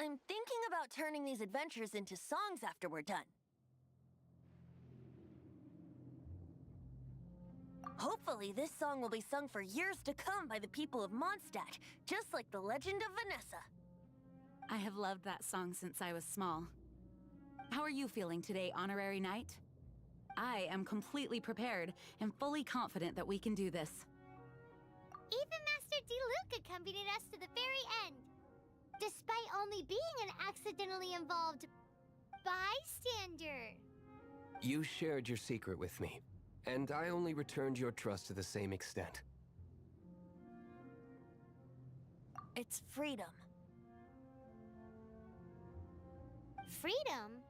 I'm thinking about turning these adventures into songs after we're done. Hopefully, this song will be sung for years to come by the people of Mondstadt, just like the legend of Vanessa. I have loved that song since I was small. How are you feeling today, Honorary Knight? I am completely prepared and fully confident that we can do this. Even Master Diluc accompanied us to the very end, despite only being an accidentally involved bystander. You shared your secret with me, and I only returned your trust to the same extent. It's freedom. Freedom?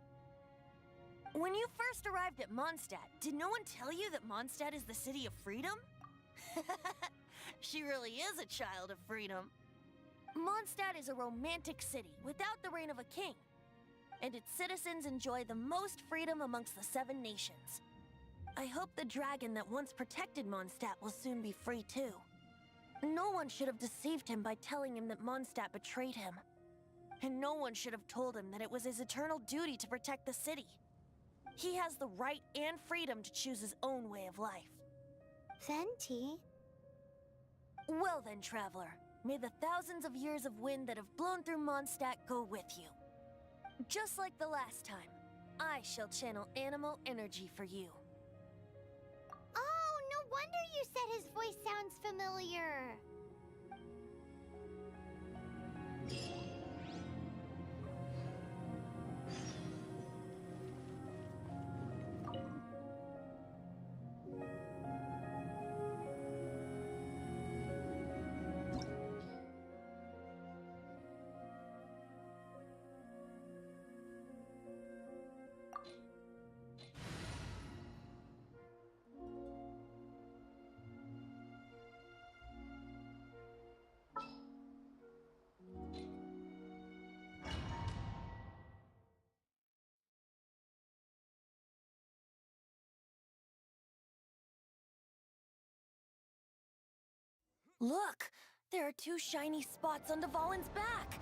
When you first arrived at Mondstadt, did no one tell you that Mondstadt is the city of freedom? She really is a child of freedom. Mondstadt is a romantic city without the reign of a king, and its citizens enjoy the most freedom amongst the 7 nations. I hope the dragon that once protected Mondstadt will soon be free too. No one should have deceived him by telling him that Mondstadt betrayed him. And no one should have told him that it was his eternal duty to protect the city. He has the right and freedom to choose his own way of life. Venti? Well then, traveler, may the thousands of years of wind that have blown through Mondstadt go with you. Just like the last time, I shall channel animal energy for you. Oh, no wonder you said his voice sounds familiar. Look! There are 2 shiny spots on Dvalin's back!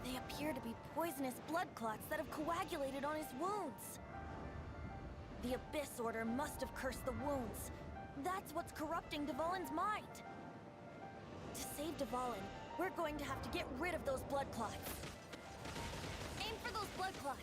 They appear to be poisonous blood clots that have coagulated on his wounds. The Abyss Order must have cursed the wounds. That's what's corrupting Dvalin's mind. To save Dvalin, we're going to have to get rid of those blood clots. Aim for those blood clots!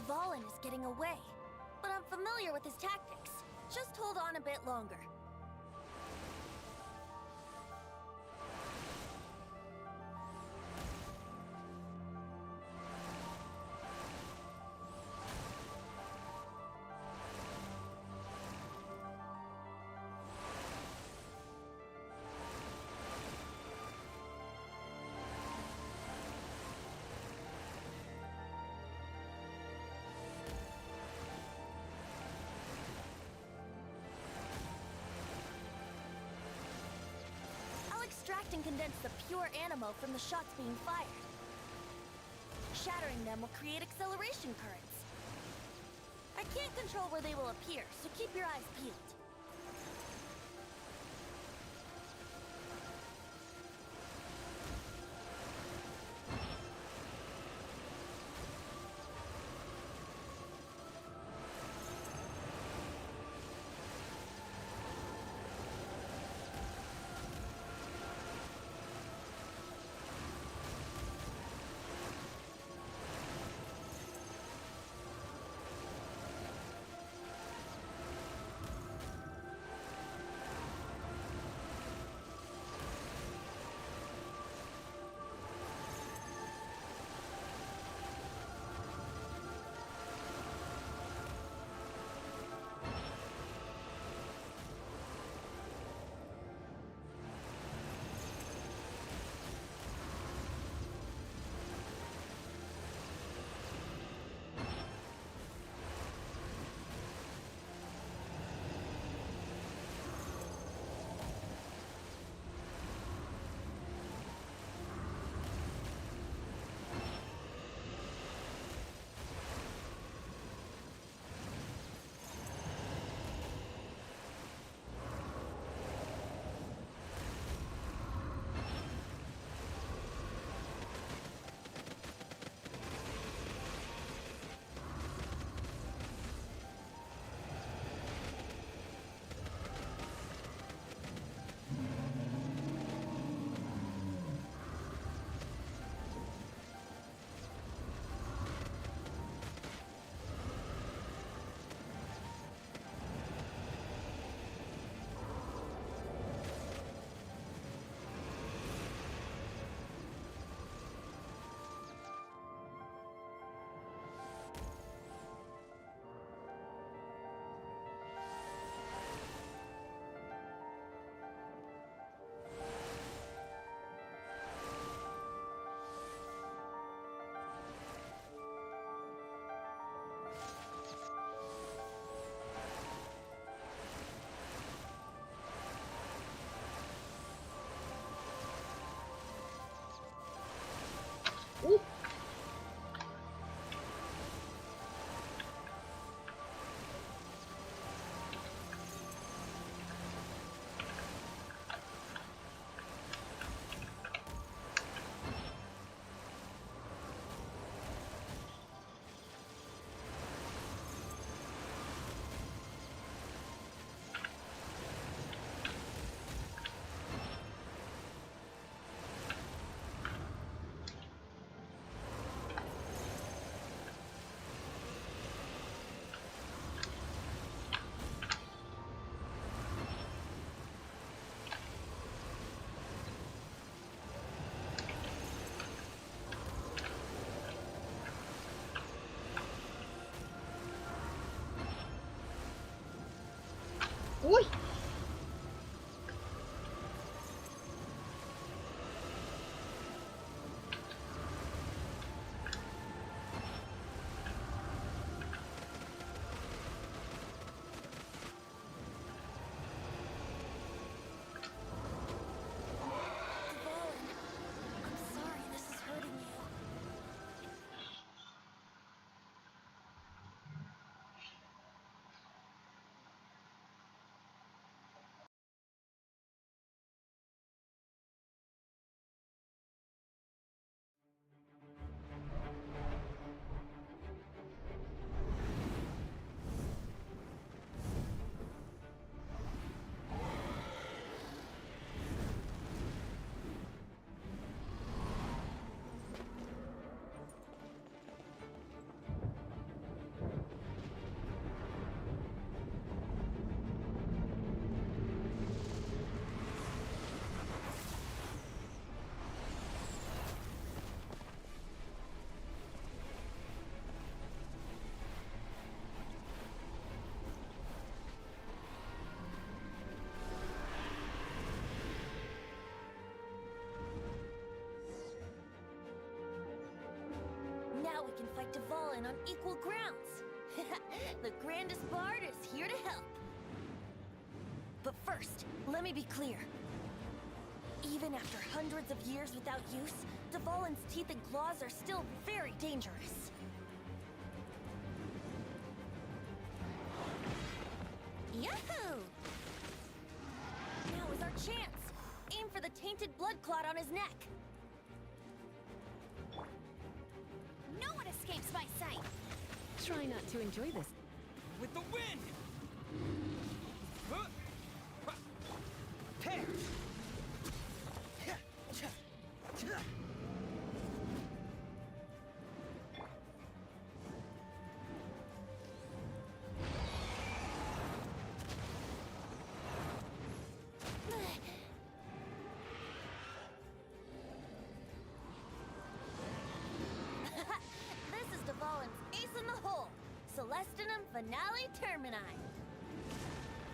Dvalin is getting away, but I'm familiar with his tactics. Just hold on a bit longer. Extract and condense the pure animo from the shots being fired. Shattering them will create acceleration currents. I can't control where they will appear, so keep your eyes peeled. อุ้ย I'm sorry this is hurting you. Now we can fight Dvalin on equal grounds. The grandest bard is here to help. But first, let me be clear. Even after hundreds of years without use, Dvalin's teeth and claws are still very dangerous. Yahoo! Now is our chance. Aim for the tainted blood clot on his neck. No one escapes my sight. Try not to enjoy this. With the wind! Tear! This is Dvalin's ace in the hole, Celestinum Finale Termini.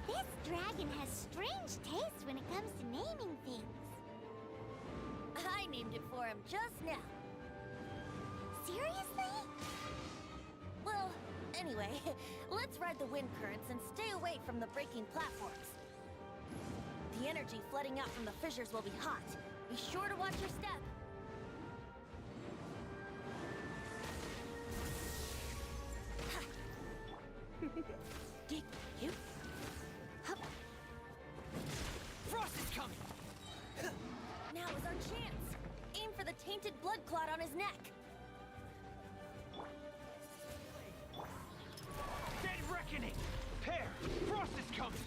This dragon has strange taste when it comes to naming things. I named it for him just now. Seriously? Well, anyway, let's ride the wind currents and stay away from the breaking platforms. The energy flooding out from the fissures will be hot. Be sure to watch your step. Dig you. Hup. Frost is coming! Now is our chance. Aim for the tainted blood clot on his neck. Dead reckoning! Prepare! Frost is coming!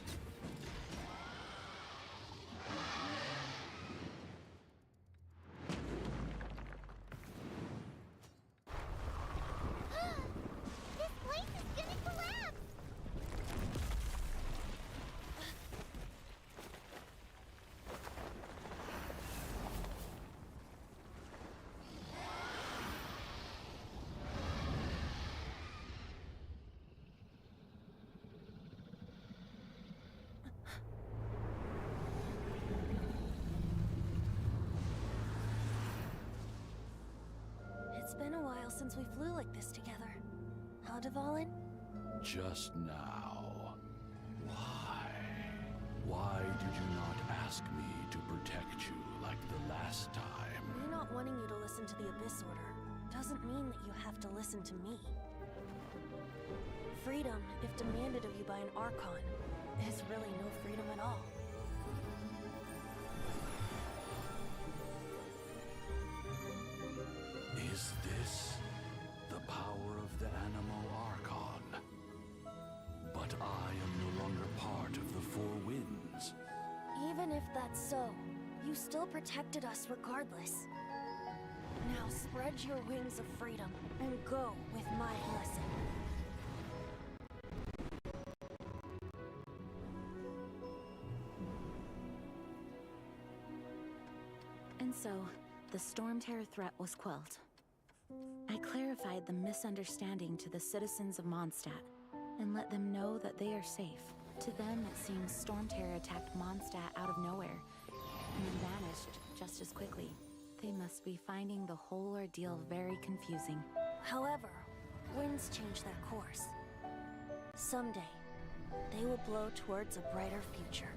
This place is gonna collapse! It's been a while since we flew like this together. Huh, Dvalin? Just now. Why? Why did you not ask me to protect you like the last time? Me not wanting you to listen to the Abyss Order doesn't mean that you have to listen to me. Freedom, if demanded of you by an Archon, is really no freedom at all. Is this the power of the Animal Archon? But I am no longer part of the Four Winds. Even if that's so, you still protected us regardless. Now spread your wings of freedom and go with my blessing. And so, the Storm Terror threat was quelled. I clarified the misunderstanding to the citizens of Mondstadt and let them know that they are safe. To them, it seems Storm Terror attacked Mondstadt out of nowhere and then vanished just as quickly. They must be finding the whole ordeal very confusing. However, winds change their course. Someday, they will blow towards a brighter future.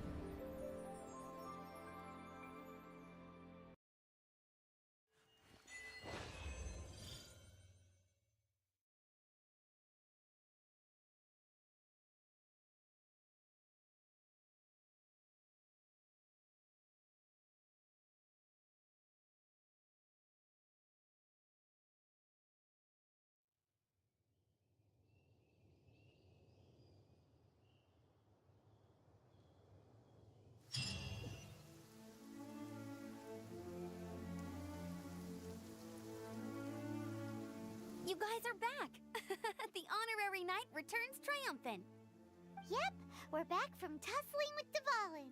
You guys are back! The honorary knight returns triumphant. Yep, we're back from tussling with Dvalin.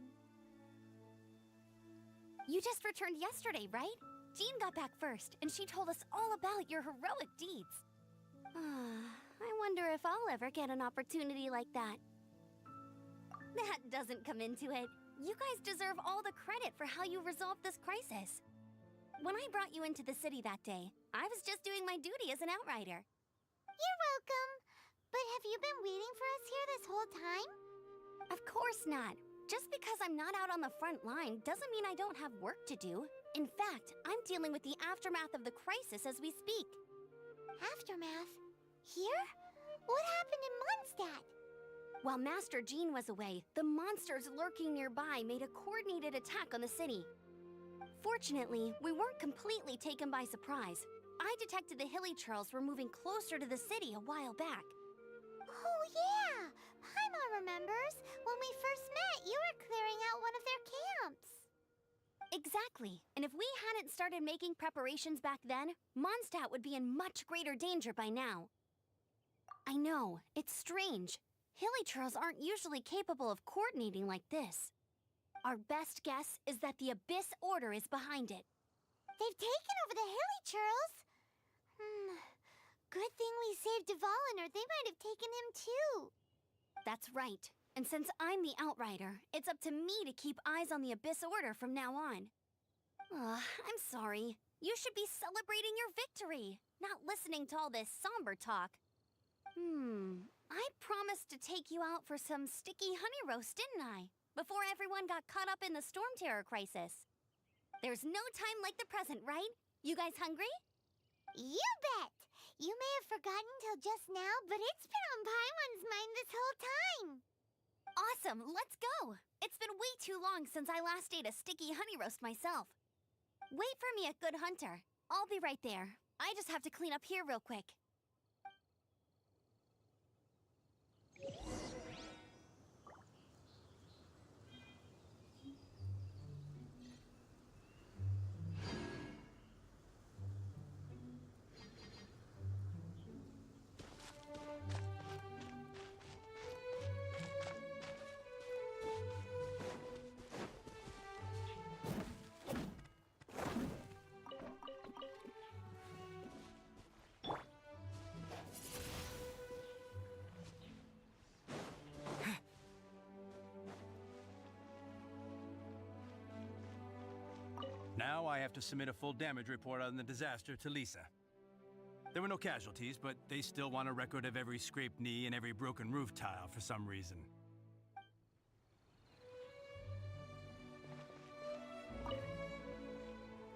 You just returned yesterday, right? Jean got back first, and she told us all about your heroic deeds. I wonder if I'll ever get an opportunity like that. That doesn't come into it. You guys deserve all the credit for how you resolved this crisis. When I brought you into the city that day, I was just doing my duty as an outrider. You're welcome. But have you been waiting for us here this whole time? Of course not. Just because I'm not out on the front line doesn't mean I don't have work to do. In fact, I'm dealing with the aftermath of the crisis as we speak. Aftermath? Here? What happened in Mondstadt? While Master Jean was away, the monsters lurking nearby made a coordinated attack on the city. Fortunately, we weren't completely taken by surprise. I detected the Hilly Churls were moving closer to the city a while back. Oh yeah! Paimon remembers. When we first met, you were clearing out one of their camps. Exactly. And if we hadn't started making preparations back then, Mondstadt would be in much greater danger by now. I know, it's strange. Hilly Churls aren't usually capable of coordinating like this. Our best guess is that the Abyss Order is behind it. They've taken over the Hilly Churls? Good thing we saved Dvalin, or they might have taken him too. That's right. And since I'm the Outrider, it's up to me to keep eyes on the Abyss Order from now on. I'm sorry. You should be celebrating your victory, not listening to all this somber talk. I promised to take you out for some sticky honey roast, didn't I? Before everyone got caught up in the Storm Terror crisis. There's no time like the present, right? You guys hungry? You bet! You may have forgotten till just now, but it's been on Paimon's mind this whole time. Awesome, let's go! It's been way too long since I last ate a sticky honey roast myself. Wait for me at Good Hunter. I'll be right there. I just have to clean up here real quick. Now I have to submit a full damage report on the disaster to Lisa. There were no casualties, but they still want a record of every scraped knee and every broken roof tile for some reason.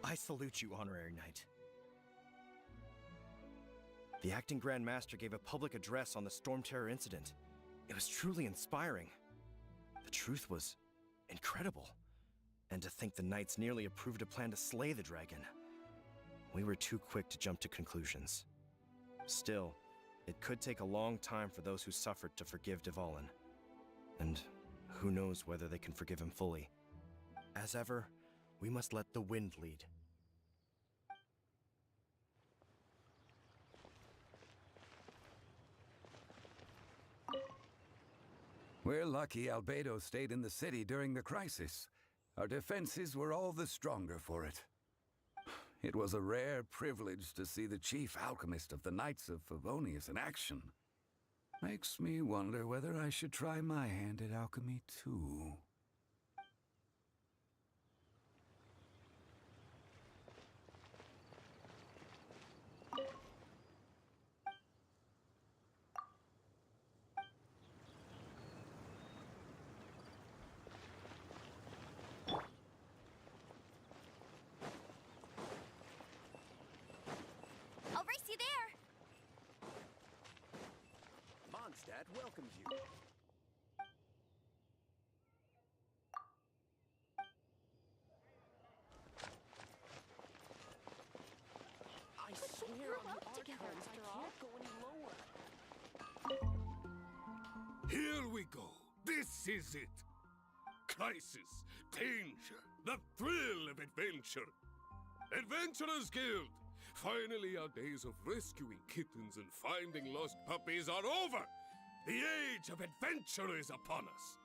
I salute you, Honorary Knight. The Acting Grand Master gave a public address on the Storm Terror incident. It was truly inspiring. The truth was incredible. And to think the Knights nearly approved a plan to slay the dragon. We were too quick to jump to conclusions. Still, it could take a long time for those who suffered to forgive Dvalin. And who knows whether they can forgive him fully. As ever, we must let the wind lead. We're lucky Albedo stayed in the city during the crisis. Our defenses were all the stronger for it. It was a rare privilege to see the chief alchemist of the Knights of Favonius in action. Makes me wonder whether I should try my hand at alchemy too. I'll race you there! Mondstadt welcomes you. I swear on the together after all. Can't go any lower. Here we go. This is it. Crisis, danger, the thrill of adventure. Adventurers Guild. Finally, our days of rescuing kittens and finding lost puppies are over. The age of adventure is upon us.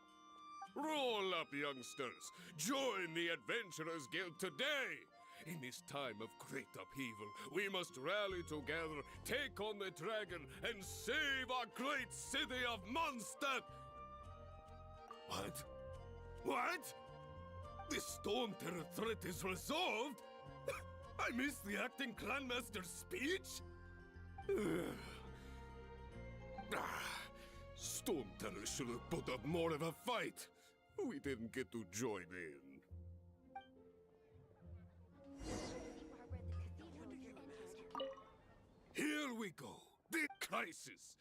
Roll up, youngsters. Join the Adventurers Guild today. In this time of great upheaval, we must rally together, take on the dragon, and save our great city of Mondstadt. What? What? The Storm Terror threat is resolved? I missed the acting Clanmaster's speech? Storm Terror should have put up more of a fight. We didn't get to join in. Here we go. The crisis.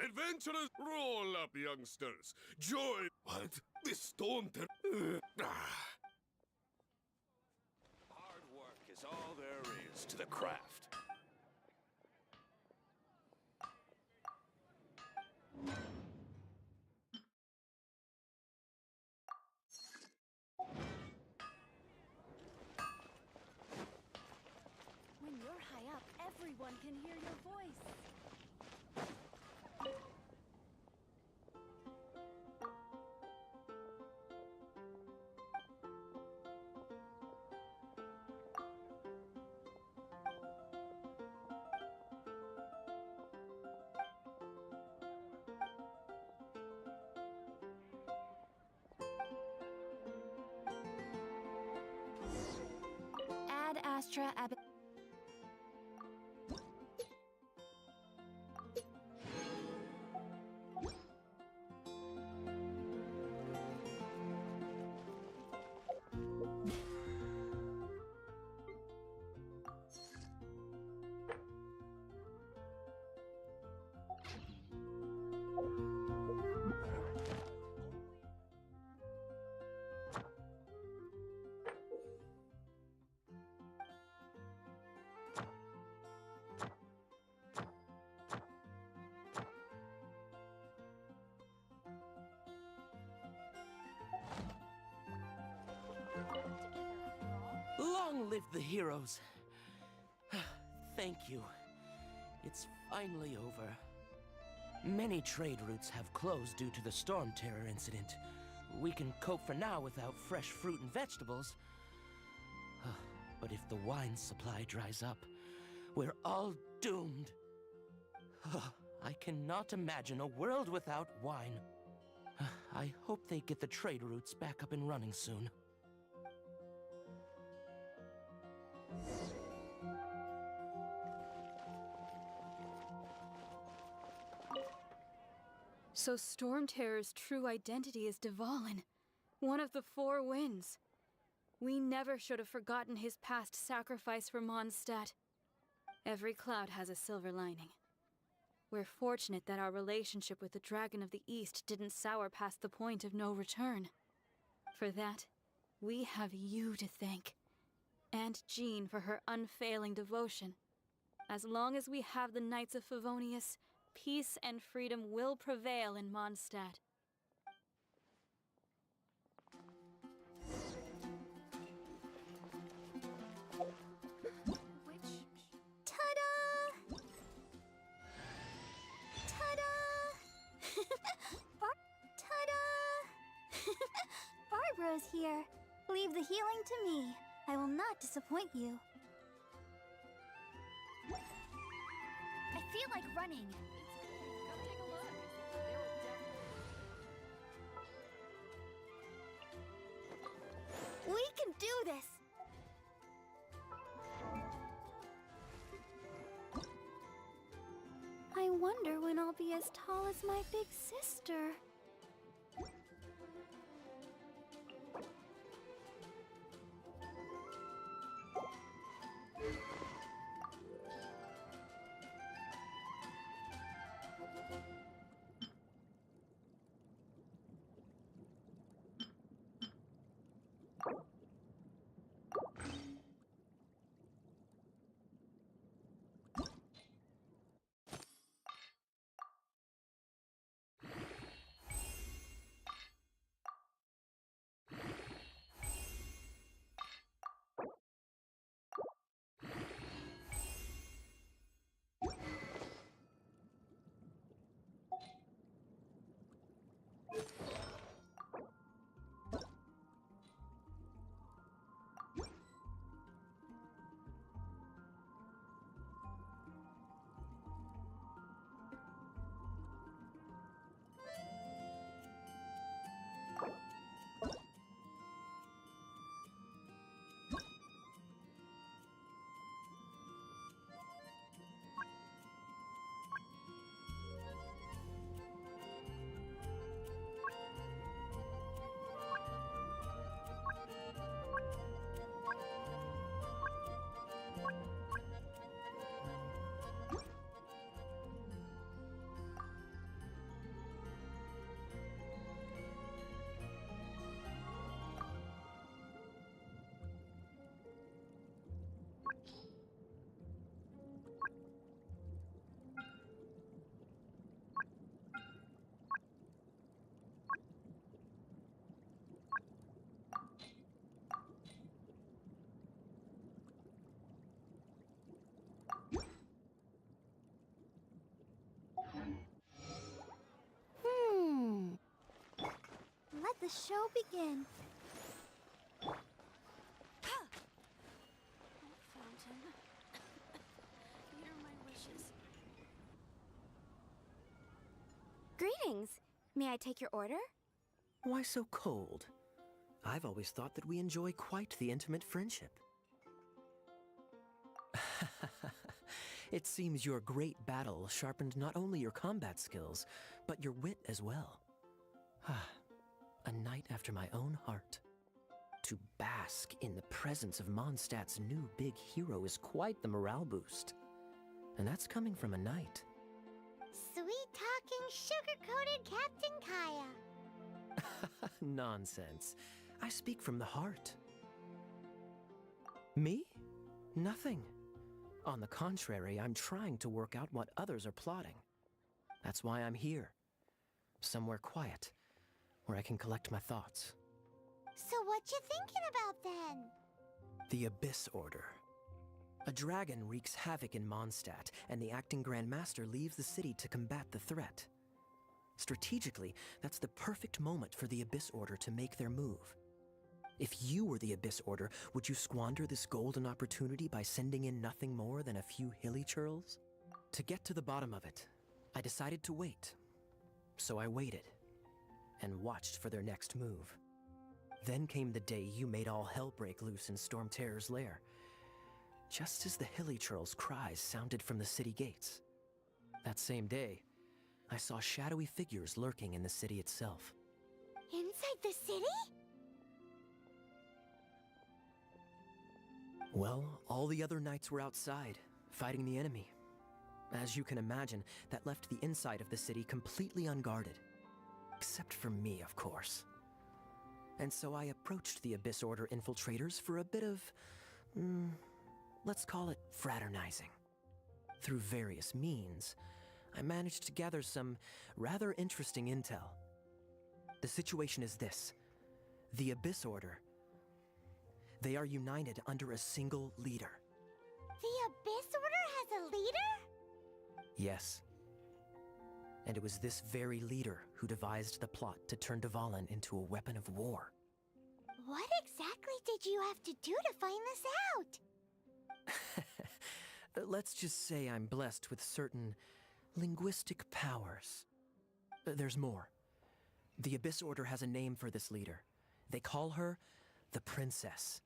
Adventurers, roll up, youngsters. Join. What? The Storm Terror. Hard work is all there is to the craft. When you're high up, everyone can hear your voice. Ad Astra Ab. Long live the heroes. Thank you. It's finally over. Many trade routes have closed due to the Storm Terror incident. We can cope for now without fresh fruit and vegetables. But if the wine supply dries up, we're all doomed. I cannot imagine a world without wine. I hope they get the trade routes back up and running soon. So Storm Terror's true identity is Dvalin, one of the Four Winds. We never should have forgotten his past sacrifice for Mondstadt. Every cloud has a silver lining. We're fortunate that our relationship with the Dragon of the East didn't sour past the point of no return. For that, we have you to thank. And Jean for her unfailing devotion. As long as we have the Knights of Favonius, peace and freedom will prevail in Mondstadt. Ta-da! Ta-da! Ta-da! Barbara's here. Leave the healing to me. I will not disappoint you. I feel like running. Come take a look. this! I wonder when I'll be as tall as my big sister. Let the show begin. Fountain. Hear my wishes. Greetings. May I take your order? Why so cold? I've always thought that we enjoy quite the intimate friendship. It seems your great battle sharpened not only your combat skills, but your wit as well. A knight after my own heart. To bask in the presence of Mondstadt's new big hero is quite the morale boost. And that's coming from a knight. Sweet-talking, sugar-coated Captain Kaya. Nonsense. I speak from the heart. Me? Nothing. On the contrary, I'm trying to work out what others are plotting. That's why I'm here. Somewhere quiet, where I can collect my thoughts. So what you thinking about then? The Abyss Order. A dragon wreaks havoc in Mondstadt, and the acting Grand Master leaves the city to combat the threat. Strategically, that's the perfect moment for the Abyss Order to make their move. If you were the Abyss Order, would you squander this golden opportunity by sending in nothing more than a few hilly churls? To get to the bottom of it, I decided to wait. So I waited, and watched for their next move. Then came the day you made all hell break loose in Storm Terror's lair, just as the hilly churls' cries sounded from the city gates. That same day, I saw shadowy figures lurking in the city itself. Inside the city? Well, all the other knights were outside, fighting the enemy. As you can imagine, that left the inside of the city completely unguarded. Except for me, of course. And so I approached the Abyss Order infiltrators for a bit of, let's call it fraternizing. Through various means, I managed to gather some rather interesting intel. The situation is this. The Abyss Order, they are united under a single leader. The Abyss Order has a leader? Yes. And it was this very leader who devised the plot to turn Dvalin into a weapon of war. What exactly did you have to do to find this out? Let's just say I'm blessed with certain linguistic powers. There's more. The Abyss Order has a name for this leader. They call her the Princess.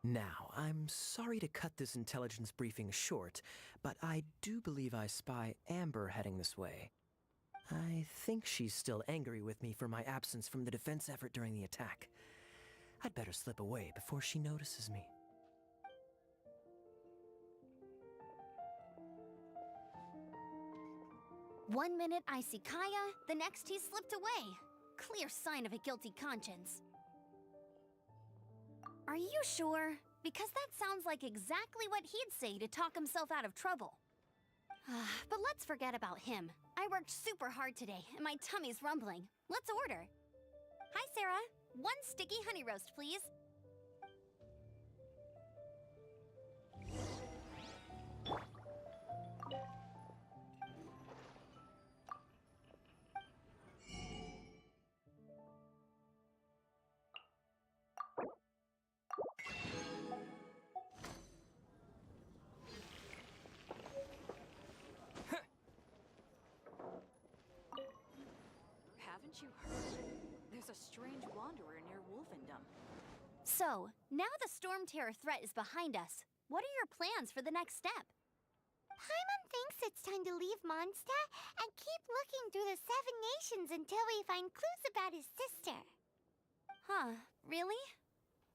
Now, I'm sorry to cut this intelligence briefing short, but I do believe I spy Amber heading this way. I think she's still angry with me for my absence from the defense effort during the attack. I'd better slip away before she notices me. One minute I see Kaya, the next he slipped away. Clear sign of a guilty conscience. Are you sure? Because that sounds like exactly what he'd say to talk himself out of trouble. But let's forget about him. I worked super hard today, and my tummy's rumbling. Let's order. Hi, Sarah. One sticky honey roast, please. Haven't you heard? There's a strange wanderer near Wolfendom. So, now the Storm Terror threat is behind us. What are your plans for the next step? Paimon thinks it's time to leave Mondstadt and keep looking through the Seven Nations until we find clues about his sister. Huh, really?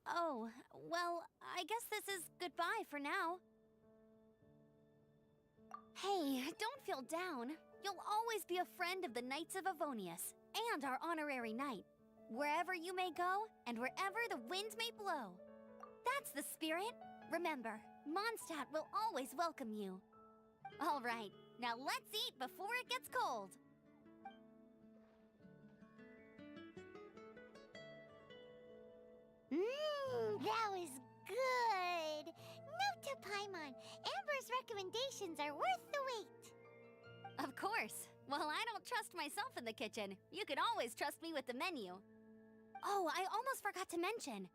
Oh, well, I guess this is goodbye for now. Hey, don't feel down. You'll always be a friend of the Knights of Avonius, and our honorary knight. Wherever you may go, and wherever the wind may blow. That's the spirit. Remember, Mondstadt will always welcome you. All right, now let's eat before it gets cold. That was good. Note to Paimon, Amber's recommendations are worth the wait. Of course. Well, I don't trust myself in the kitchen. You can always trust me with the menu. Oh, I almost forgot to mention.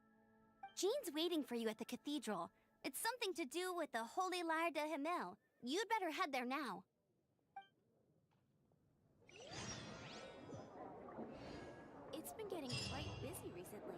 Jean's waiting for you at the cathedral. It's something to do with the Holy Lyre de Himmel. You'd better head there now. It's been getting quite busy recently.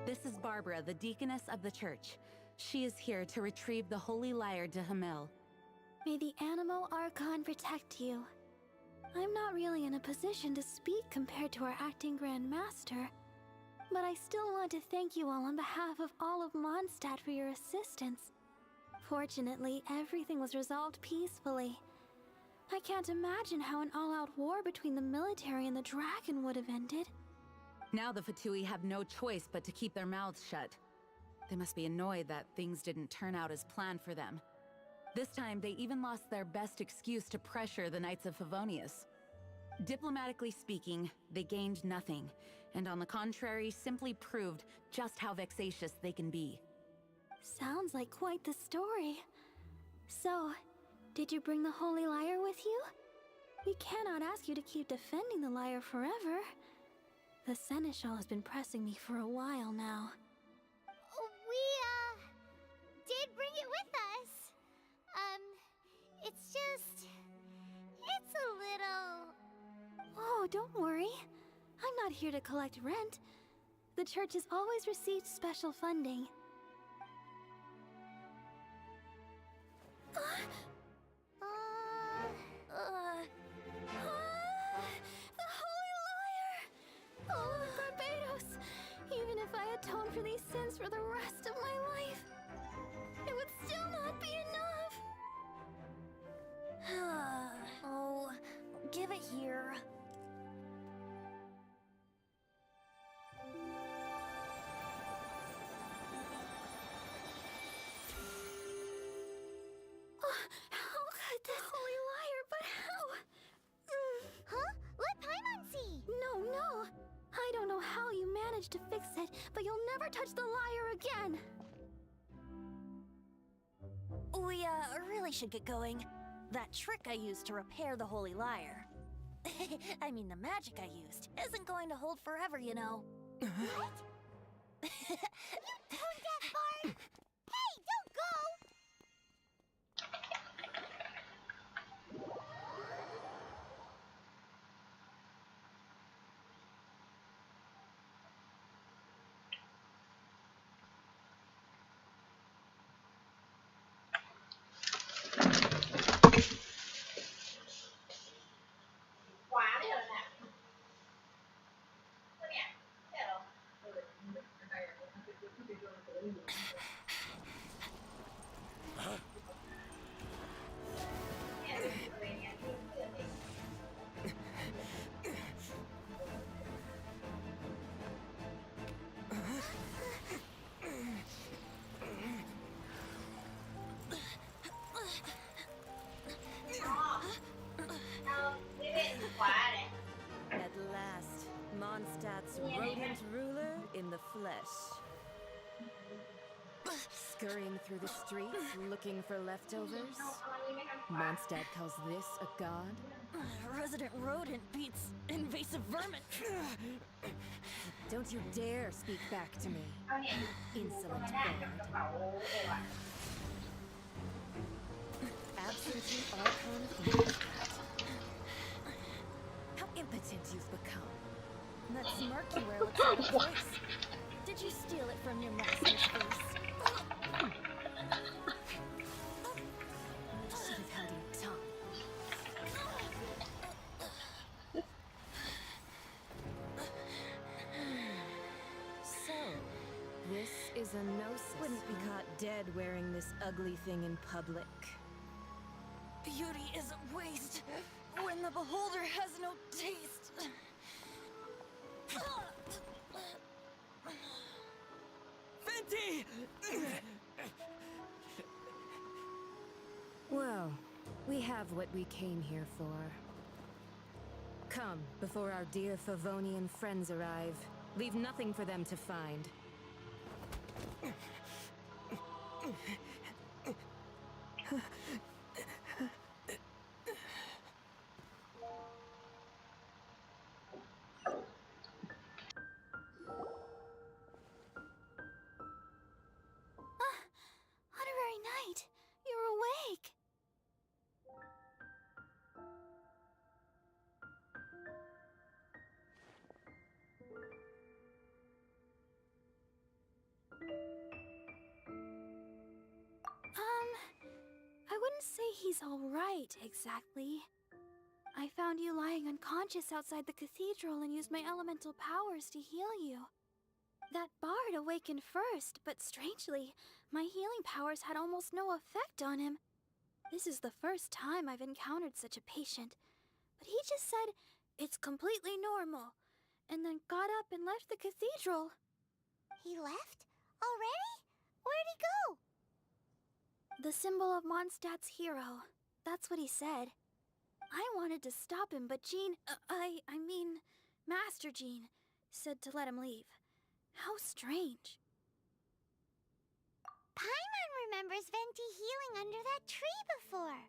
This is Barbara, the deaconess of the church. She is here to retrieve the Holy Lyre de Himmel. May the Animo Archon protect you. I'm not really in a position to speak compared to our acting Grand Master. But I still want to thank you all on behalf of all of Mondstadt for your assistance. Fortunately, everything was resolved peacefully. I can't imagine how an all-out war between the military and the dragon would have ended. Now the Fatui have no choice but to keep their mouths shut. They must be annoyed that things didn't turn out as planned for them. This time, they even lost their best excuse to pressure the Knights of Favonius. Diplomatically speaking, they gained nothing, and on the contrary, simply proved just how vexatious they can be. Sounds like quite the story. So, did you bring the Holy Lyre with you? We cannot ask you to keep defending the lyre forever. The Seneschal has been pressing me for a while now. We, did bring it with us. It's just... it's a little... Oh, don't worry. I'm not here to collect rent. The church has always received special funding. The Holy Lyre! Oh, Barbados! Even if I atone for these sins for the rest of my life, it would still not be enough! Oh, give it here. How could this Holy Lyre, but how? Huh? Let Paimon see! No. I don't know how you managed to fix it, but you'll never touch the lyre again. We, really should get going. That trick I used to repair the Holy Lyre. I mean, the magic I used isn't going to hold forever, you know. What? You tone-deaf bard! Hey, don't go! At last, Mondstadt's rodent ruler in the flesh. Scurrying through the streets looking for leftovers? Mondstadt calls this a god? Resident rodent beats invasive vermin. Don't you dare speak back to me, insolent bard. Absentee Archon of Mondstadt. How impotent you've become. That smirk you wear looks out of place. Did you steal it from your master's face? Should have held your tongue. So, this is a gnosis. Wouldn't be caught dead wearing this ugly thing in public. Beauty is a waste when the beholder has no taste. Venti! Well, we have what we came here for. Come, before our dear Favonian friends arrive. Leave nothing for them to find. Honorary Knight, you're awake. I wouldn't say he's all right, exactly. I found you lying unconscious outside the cathedral and used my elemental powers to heal you. That bard awakened first, but strangely, my healing powers had almost no effect on him. This is the first time I've encountered such a patient, but he just said it's completely normal, and then got up and left the cathedral. He left? Already? Where'd he go? The symbol of Mondstadt's hero. That's what he said. I wanted to stop him, but Jean, I mean, Master Jean, said to let him leave. How strange. Paimon remembers Venti healing under that tree before.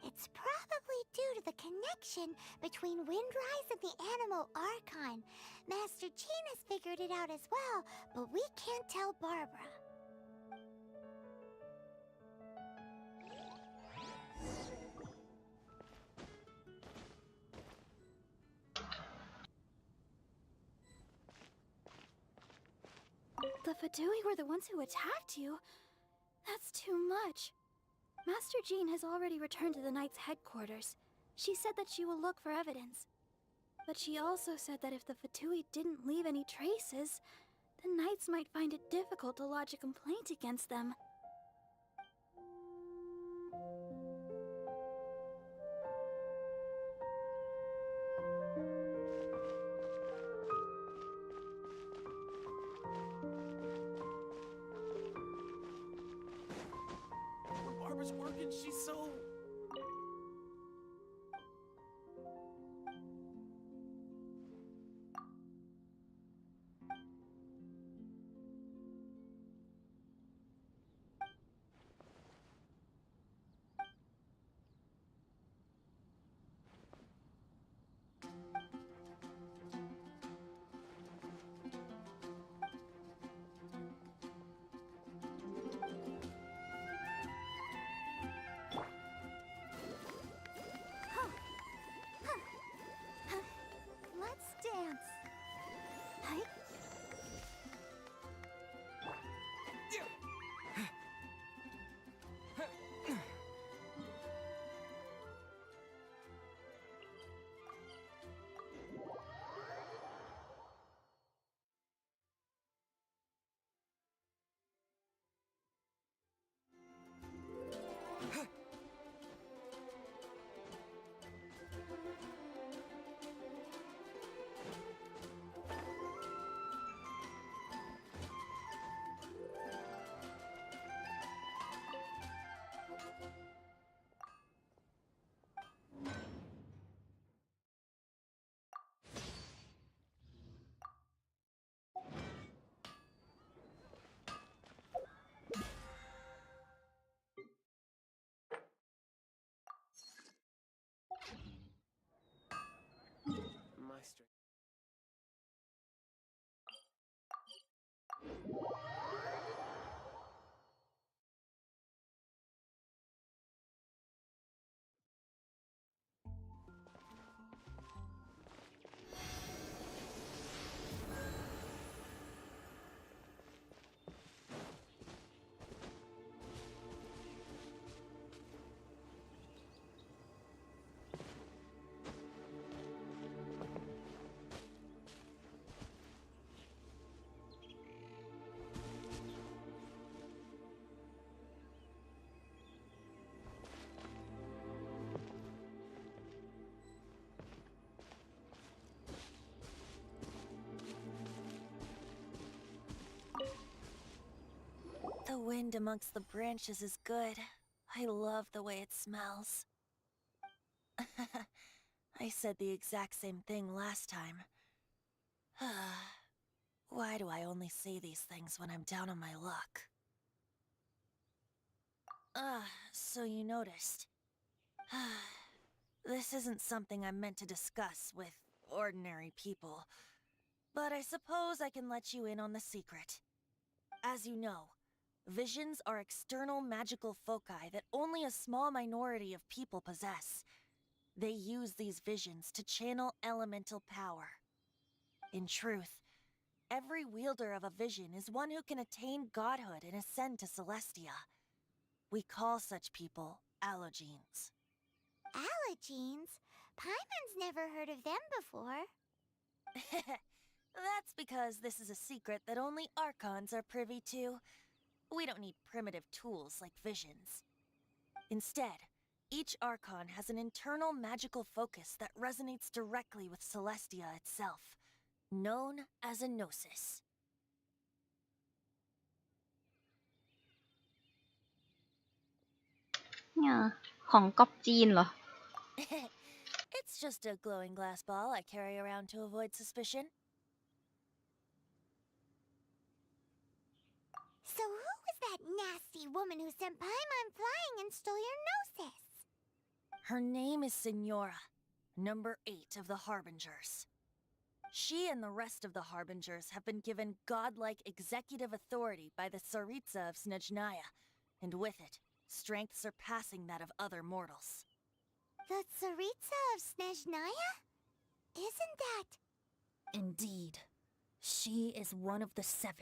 It's probably due to the connection between Windrise and the Animal Archon. Master Jean has figured it out as well, but we can't tell Barbara. The Fatui were the ones who attacked you? That's too much. Master Jean has already returned to the Knight's headquarters. She said that she will look for evidence. But she also said that if the Fatui didn't leave any traces, the Knights might find it difficult to lodge a complaint against them. When Barbara's working, she's so... Let's dance. Hi. My strength. The wind amongst the branches is good. I love the way it smells. I said the exact same thing last time. Why do I only say these things when I'm down on my luck? So you noticed. This isn't something I'm meant to discuss with ordinary people, but I suppose I can let you in on the secret. As you know, visions are external magical foci that only a small minority of people possess. They use these visions to channel elemental power. In truth, every wielder of a vision is one who can attain godhood and ascend to Celestia. We call such people allogenes. Allogenes? Paimon's never heard of them before. That's because this is a secret that only Archons are privy to. We don't need primitive tools like visions. Instead, each Archon has an internal magical focus that resonates directly with Celestia itself, known as a gnosis. เนี่ยของก๊อปจีนเหรอ It's just a glowing glass ball I carry around to avoid suspicion. So who was that nasty woman who sent Paimon flying and stole your gnosis? Her name is Signora, number 8 of the Harbingers. She and the rest of the Harbingers have been given godlike executive authority by the Tsaritsa of Snezhnaya, and with it, strength surpassing that of other mortals. The Tsaritsa of Snezhnaya? Isn't that... Indeed. She is one of the 7.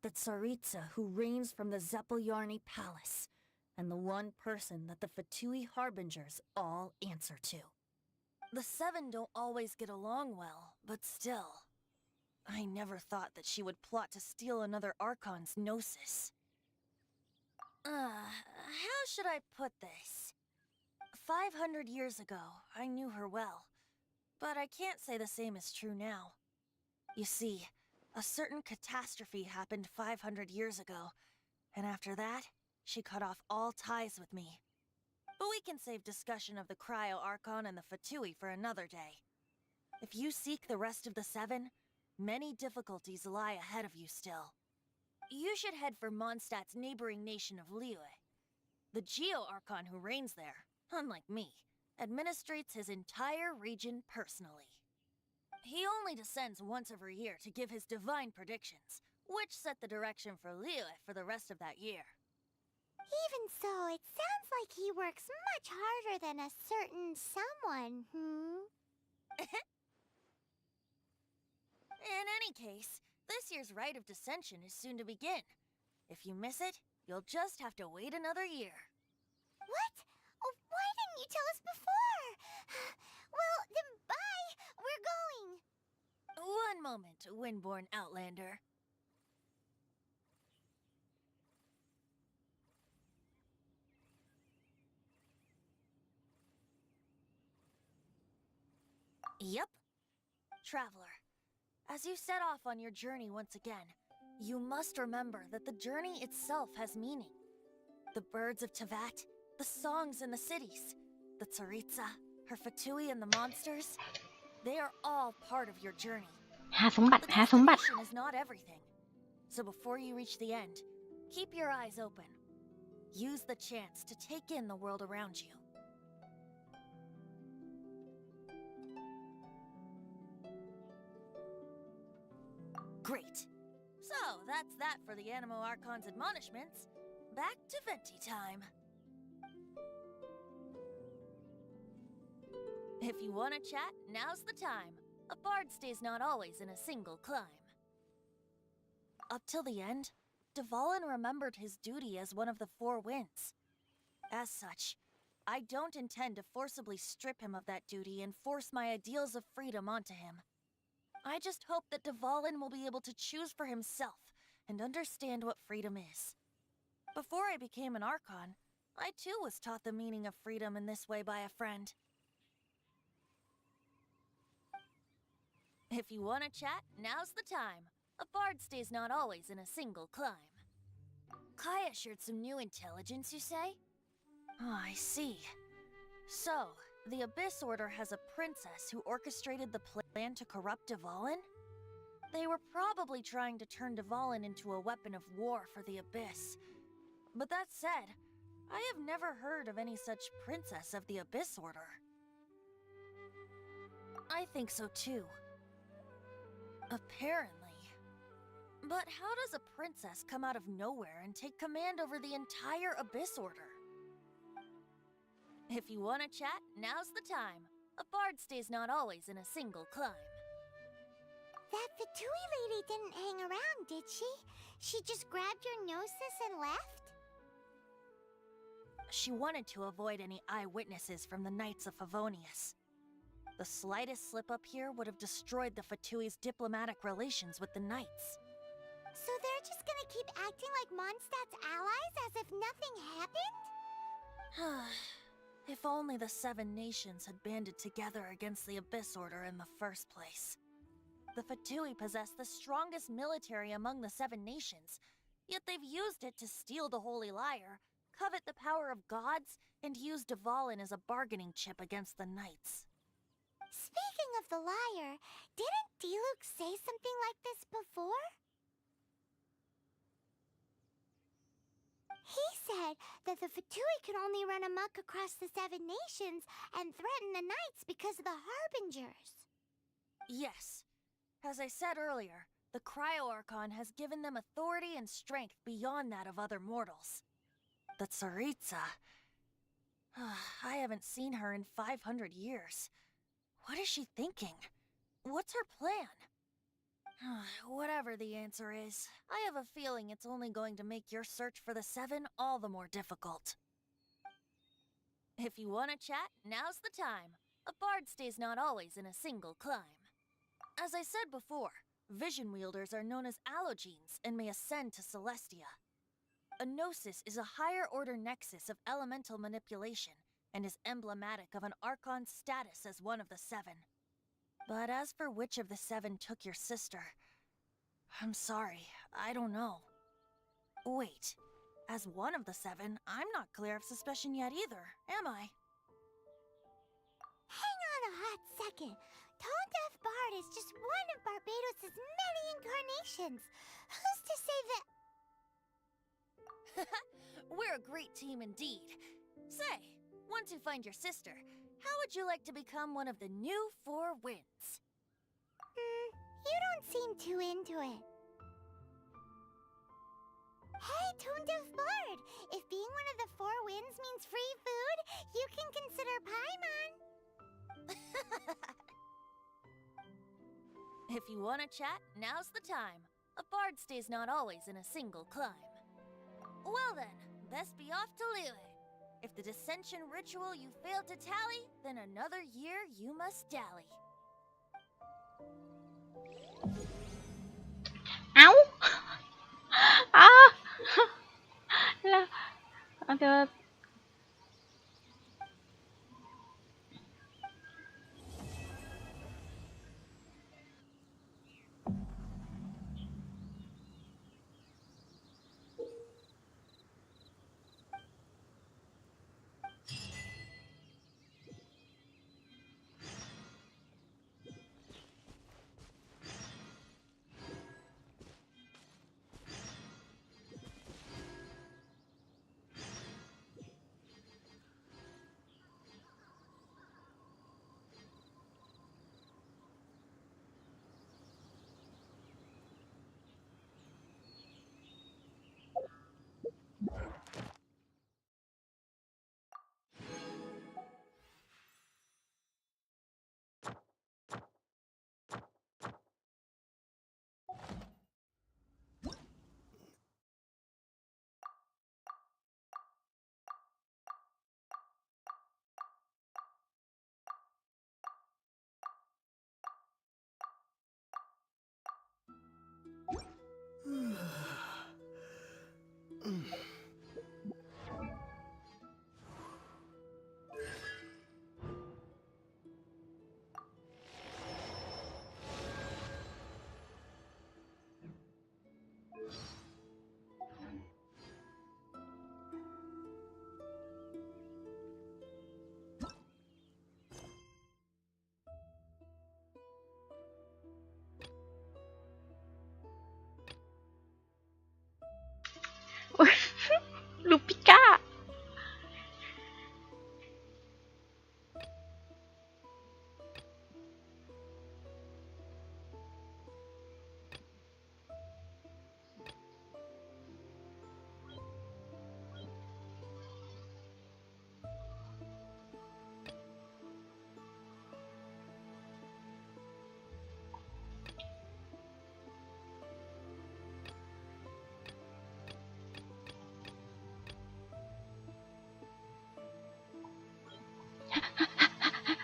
The Tsaritsa who reigns from the Zepelyarny Palace, and the one person that the Fatui Harbingers all answer to. The 7 don't always get along well, but still. I never thought that she would plot to steal another Archon's gnosis. How should I put this? 500 years ago, I knew her well, but I can't say the same is true now. You see, a certain catastrophe happened 500 years ago, and after that, she cut off all ties with me. But we can save discussion of the Cryo Archon and the Fatui for another day. If you seek the rest of the 7, many difficulties lie ahead of you still. You should head for Mondstadt's neighboring nation of Liyue. The Geo Archon who reigns there, unlike me, administrates his entire region personally. He only descends once every year to give his divine predictions, which set the direction for Liyue for the rest of that year. Even so, it sounds like he works much harder than a certain someone, In any case, this year's Rite of Descension is soon to begin. If you miss it, you'll just have to wait another year. What? Oh, why didn't you tell us before? Well, then bye! We're going! One moment, Windborn Outlander. Yep. Traveler, as you set off on your journey once again, you must remember that the journey itself has meaning. The birds of Tevat, the songs in the cities, the Tsaritsa, her Fatui and the monsters, they are all part of your journey. หาสมบัติ The หาสมบัติ destination is not everything. So before you reach the end, keep your eyes open. Use the chance to take in the world around you. Great. So, that's that for the Animo Archon's admonishments. Back to Venti time. If you want to chat, now's the time. A bard stays not always in a single climb. Up till the end, Dvalin remembered his duty as one of the 4 winds. As such, I don't intend to forcibly strip him of that duty and force my ideals of freedom onto him. I just hope that Dvalin will be able to choose for himself and understand what freedom is. Before I became an Archon, I too was taught the meaning of freedom in this way by a friend. If you want to chat, now's the time. A bard stays not always in a single climb. Kaya shared some new intelligence, you say? Oh, I see. So, the Abyss Order has a princess who orchestrated the plan to corrupt Dvalin? They were probably trying to turn Dvalin into a weapon of war for the Abyss. But that said, I have never heard of any such princess of the Abyss Order. I think so too. Apparently. But how does a princess come out of nowhere and take command over the entire Abyss Order? If you want to chat, now's the time. A bard stays not always in a single climb. That Fatui lady didn't hang around, did she? She just grabbed your gnosis and left? She wanted to avoid any eyewitnesses from the Knights of Favonius. The slightest slip up here would have destroyed the Fatui's diplomatic relations with the Knights. So they're just gonna keep acting like Mondstadt's allies as if nothing happened? If only the 7 nations had banded together against the Abyss Order in the first place. The Fatui possess the strongest military among the 7 nations, yet they've used it to steal the Holy Lyre, covet the power of gods, and use Dvalin as a bargaining chip against the Knights. Speaking of the lyre, didn't Diluc say something like this before? He said that the Fatui can only run amok across the 7 nations and threaten the Knights because of the Harbingers. Yes. As I said earlier, the Cryo-Archon has given them authority and strength beyond that of other mortals. The Tsaritsa... I haven't seen her in 500 years. What is she thinking? What's her plan? Whatever the answer is, I have a feeling it's only going to make your search for the 7 all the more difficult. If you want to chat, now's the time. A bard stays not always in a single climb. As I said before, vision wielders are known as allogenes and may ascend to Celestia. A gnosis is a higher-order nexus of elemental manipulation and is emblematic of an Archon's status as one of the 7. But as for which of the 7 took your sister, I'm sorry, I don't know. Wait, as one of the 7, I'm not clear of suspicion yet either, am I? Hang on a hot second. Tone Deaf Bard is just one of Barbados' many incarnations. Who's to say that... We're a great team indeed. Say, once you find your sister, how would you like to become one of the new 4 winds? You don't seem too into it. Hey, Tone Deaf Bard! If being one of the 4 winds means free food, you can consider Paimon. If you want to chat, now's the time. A bard stays not always in a single climb. Well then, best be off to Liyue. If the dissension ritual you failed to tally, then another year you must dally. เอ้า อ้าแล้วเดี๋ยว ลูปิก้า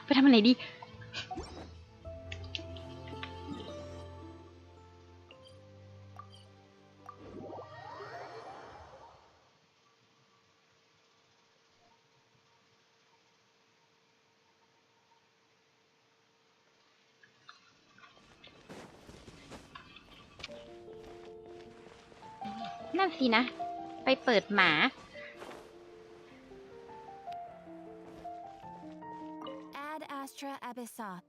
ไปทำอะไรดี นั่นสินะ ไปเปิดหมา Ad Astra Abyssoth.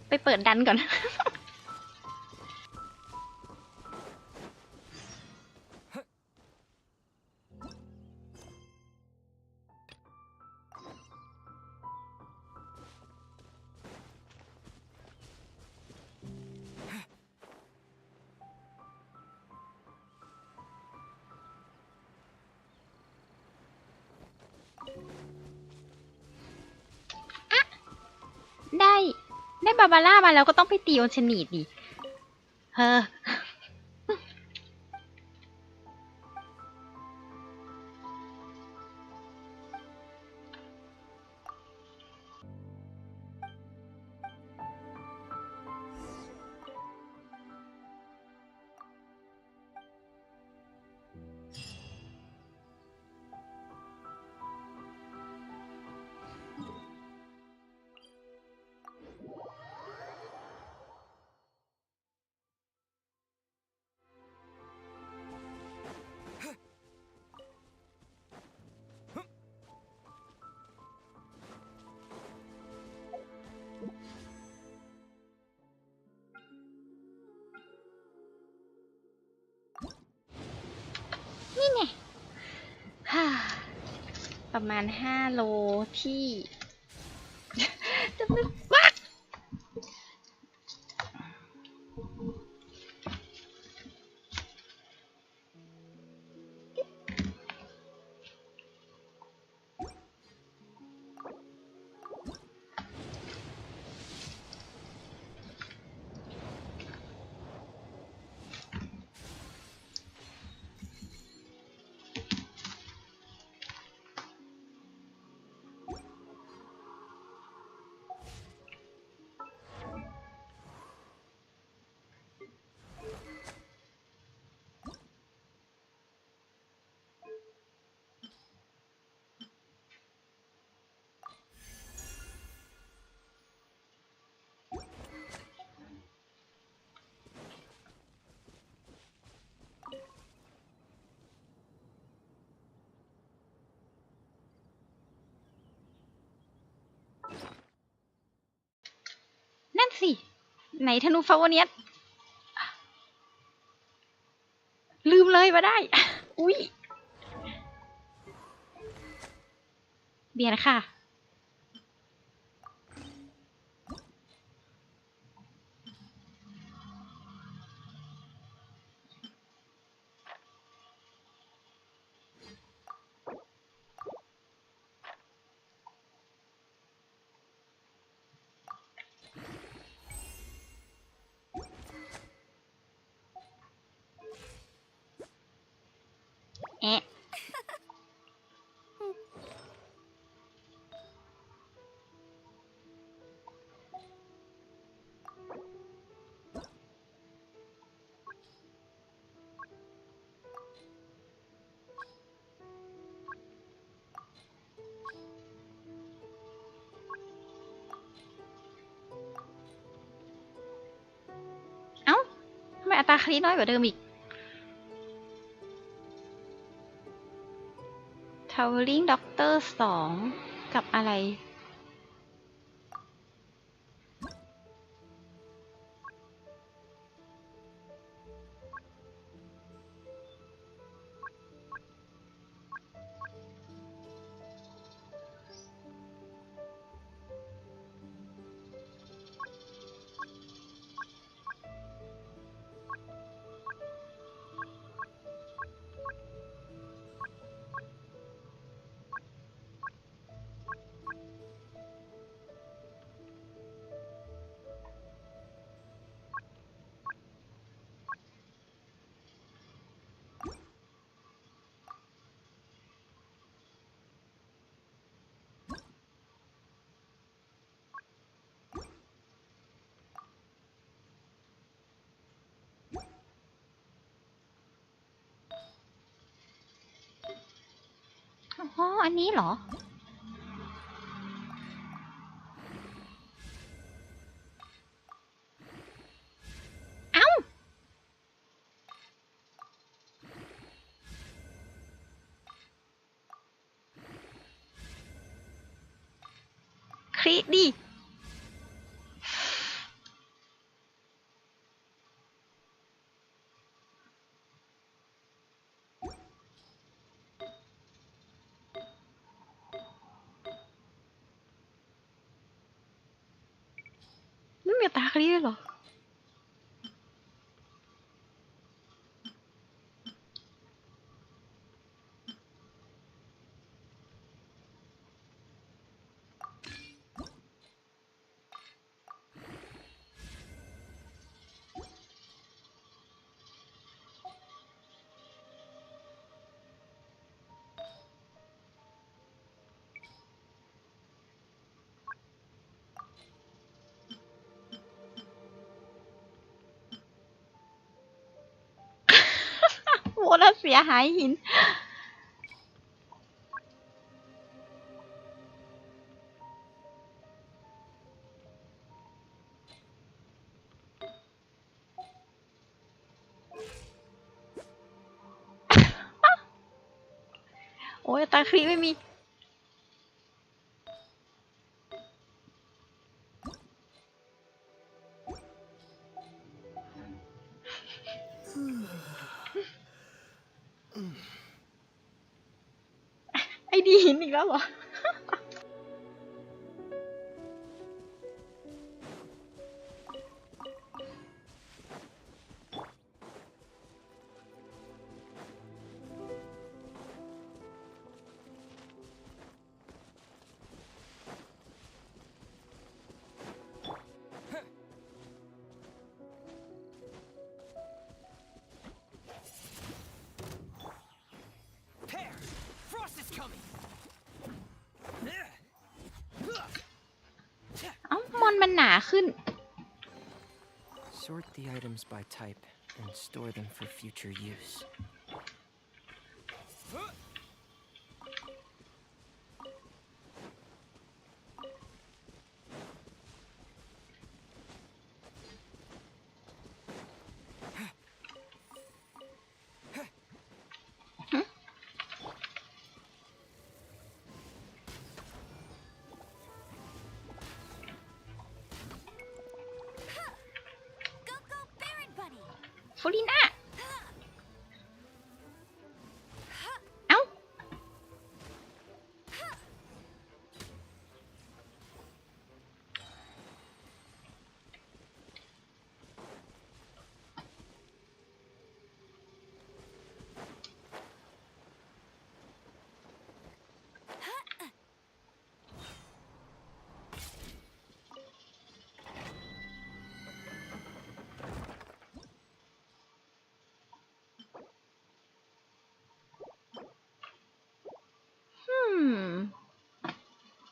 ไปเปิดดันก่อน ได้บาบาร่ามาแล้วก็ต้องไปตีโอนชนีดดิเฮ้อ นี่ไงฮ่าประมาณ5 โลที่ จะไม่ว้านั่นสิ ไหนธนูฟาวเนียสลืมเลยมาได้ อุ๊ยเบียร์ค่ะ แอะเอ้าทำไมอัตราคลีน้อยกว่าเดิมอีก Towering Doctor 2 กับอะไร อ อันนี้เหรอเอ้าคลิดิ ไม่มีตาคลีเลยเหรอโหแล้วเสียหายหิน โอ้ยตาคลีไม่มี ไอ้ดีหินอีกแล้วเหรอ เอ้ามอนมันหนาขึ้น Sort the items by type and store them for future use.ฟูริน่า เอ้า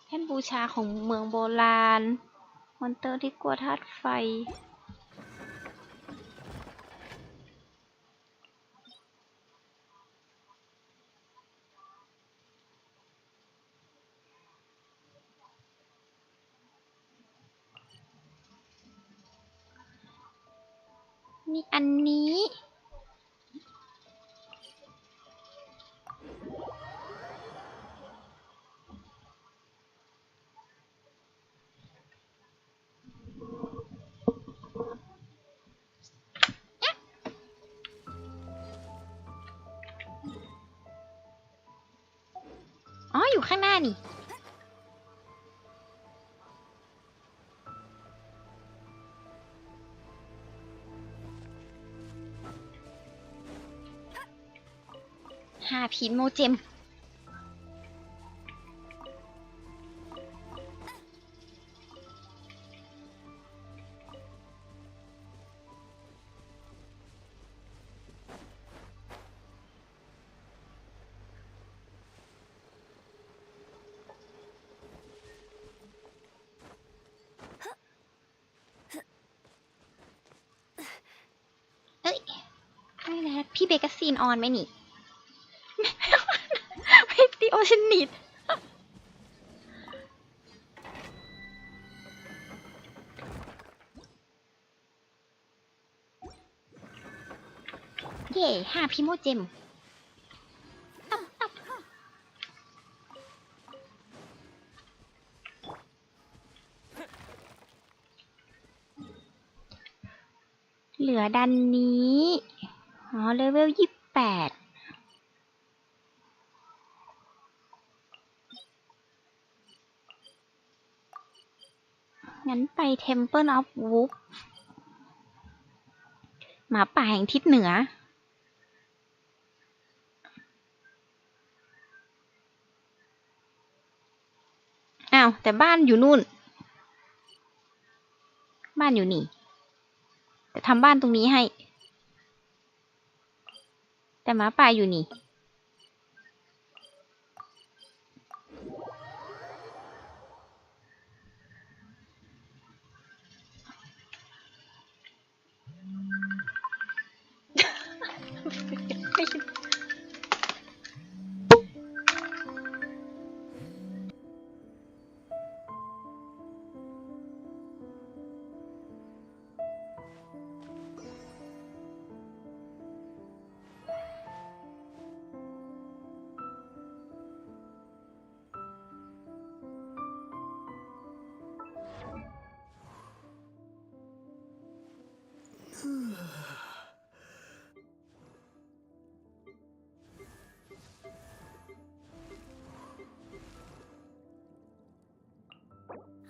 แท่นบูชาของเมืองโบราณ มอนเตอร์ที่กลัวธาตุไฟ มีอันนี้ อ๋อ อยู่ข้างหน้านี่ 5 พินโมเจม เอ้ยไม่แล้วพี่เบกซีนออนไหมนี่ ไม่ติด โอชันนิดเย่5พิโมเจมเหลือดันนี้อ๋อเลเวล28งั้นไป Temple of Wolf หมาป่าแห่งทิศเหนืออ้าวแต่บ้านอยู่นู่นบ้านอยู่นี่แต่ทำบ้านตรงนี้ให้แต่หมาป่าอยู่นี่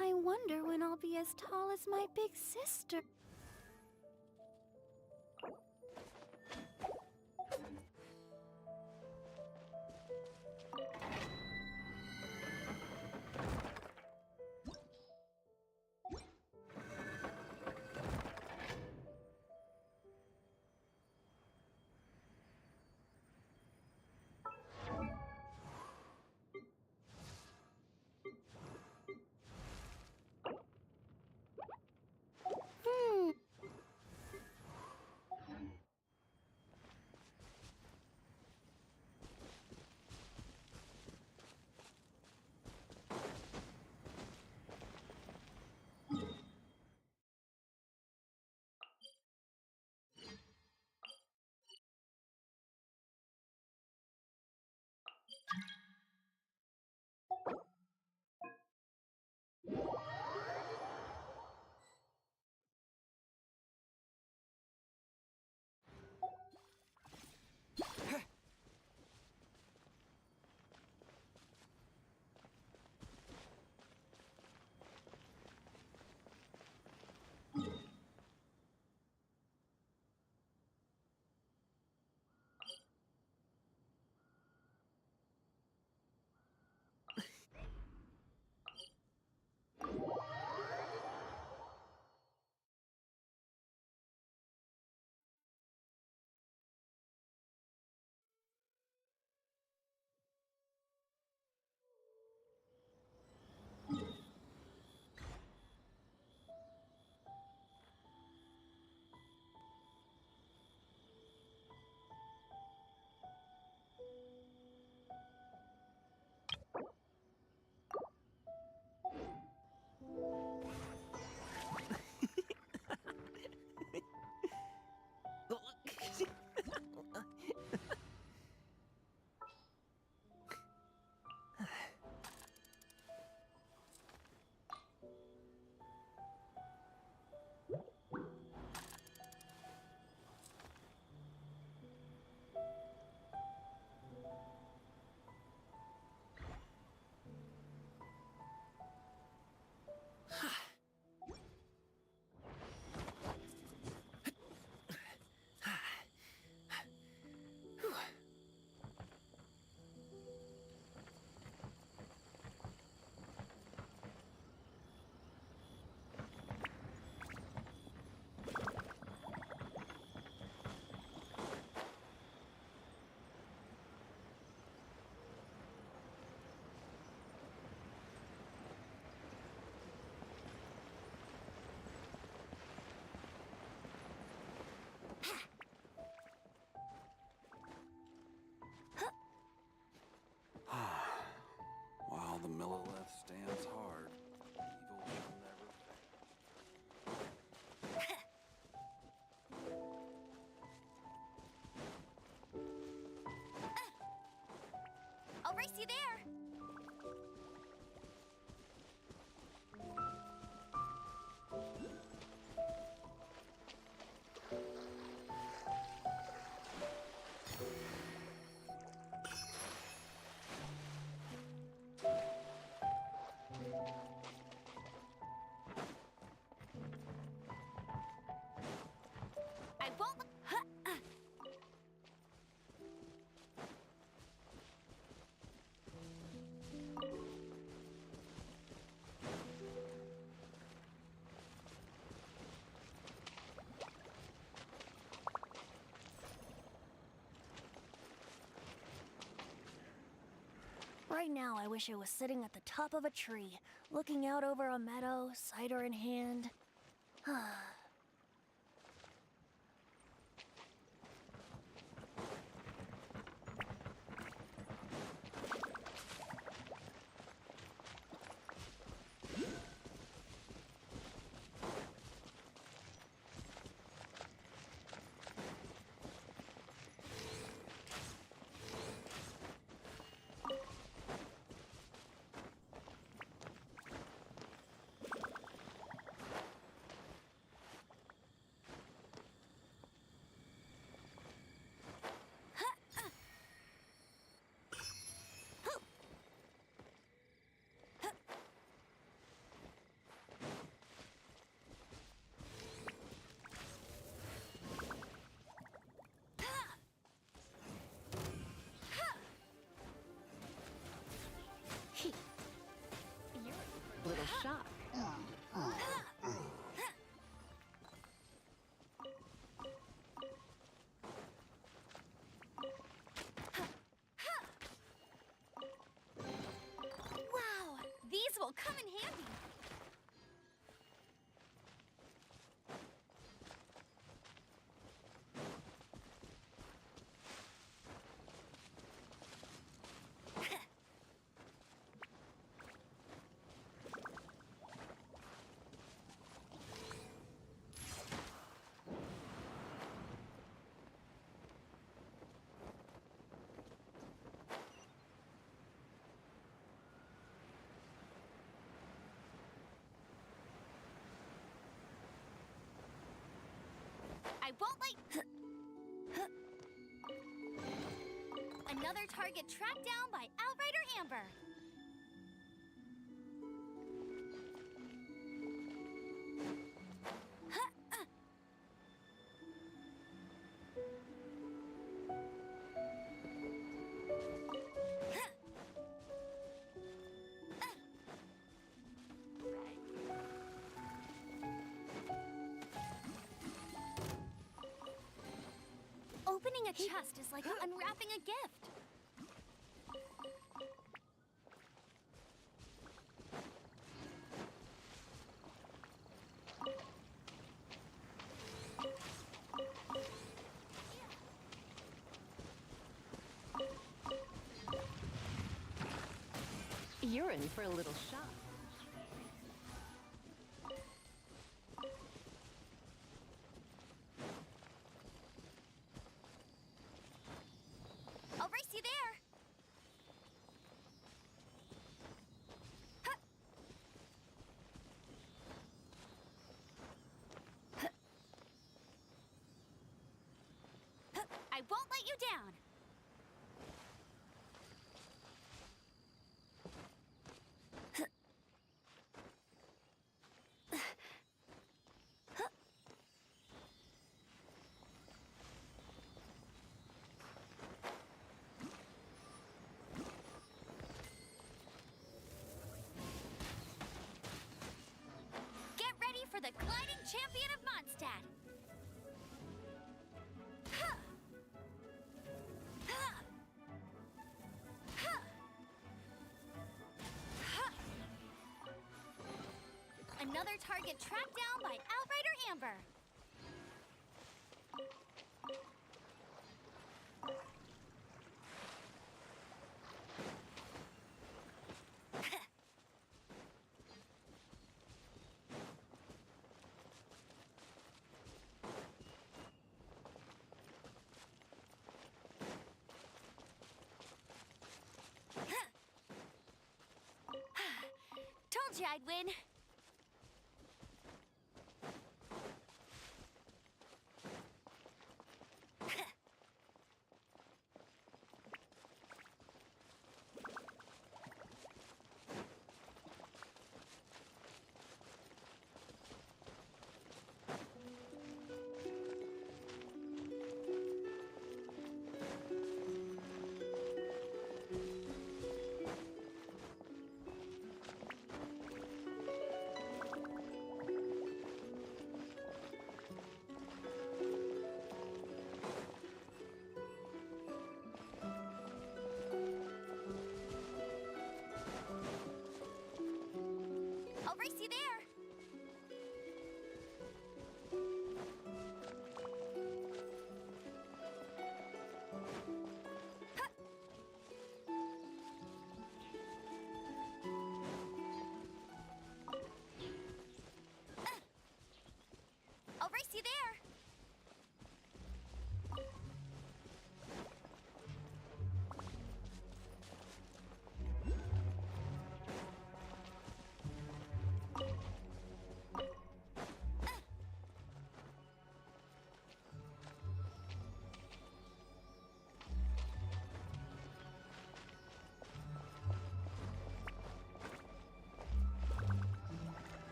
I wonder when I'll be as tall as my big sister. Right now, I wish I was sitting at the top of a tree, looking out over a meadow, cider in hand. Little shock. Wow, these will come in handy. I won't let... Another target tracked down by Outrider Amber. Opening a chest is like unwrapping a gift. You're in for a little shock. I'll race you there. I won't let you down. Get ready for the gliding champion of Mondstadt. Another target tracked down by Outrider Amber. Told you I'd win.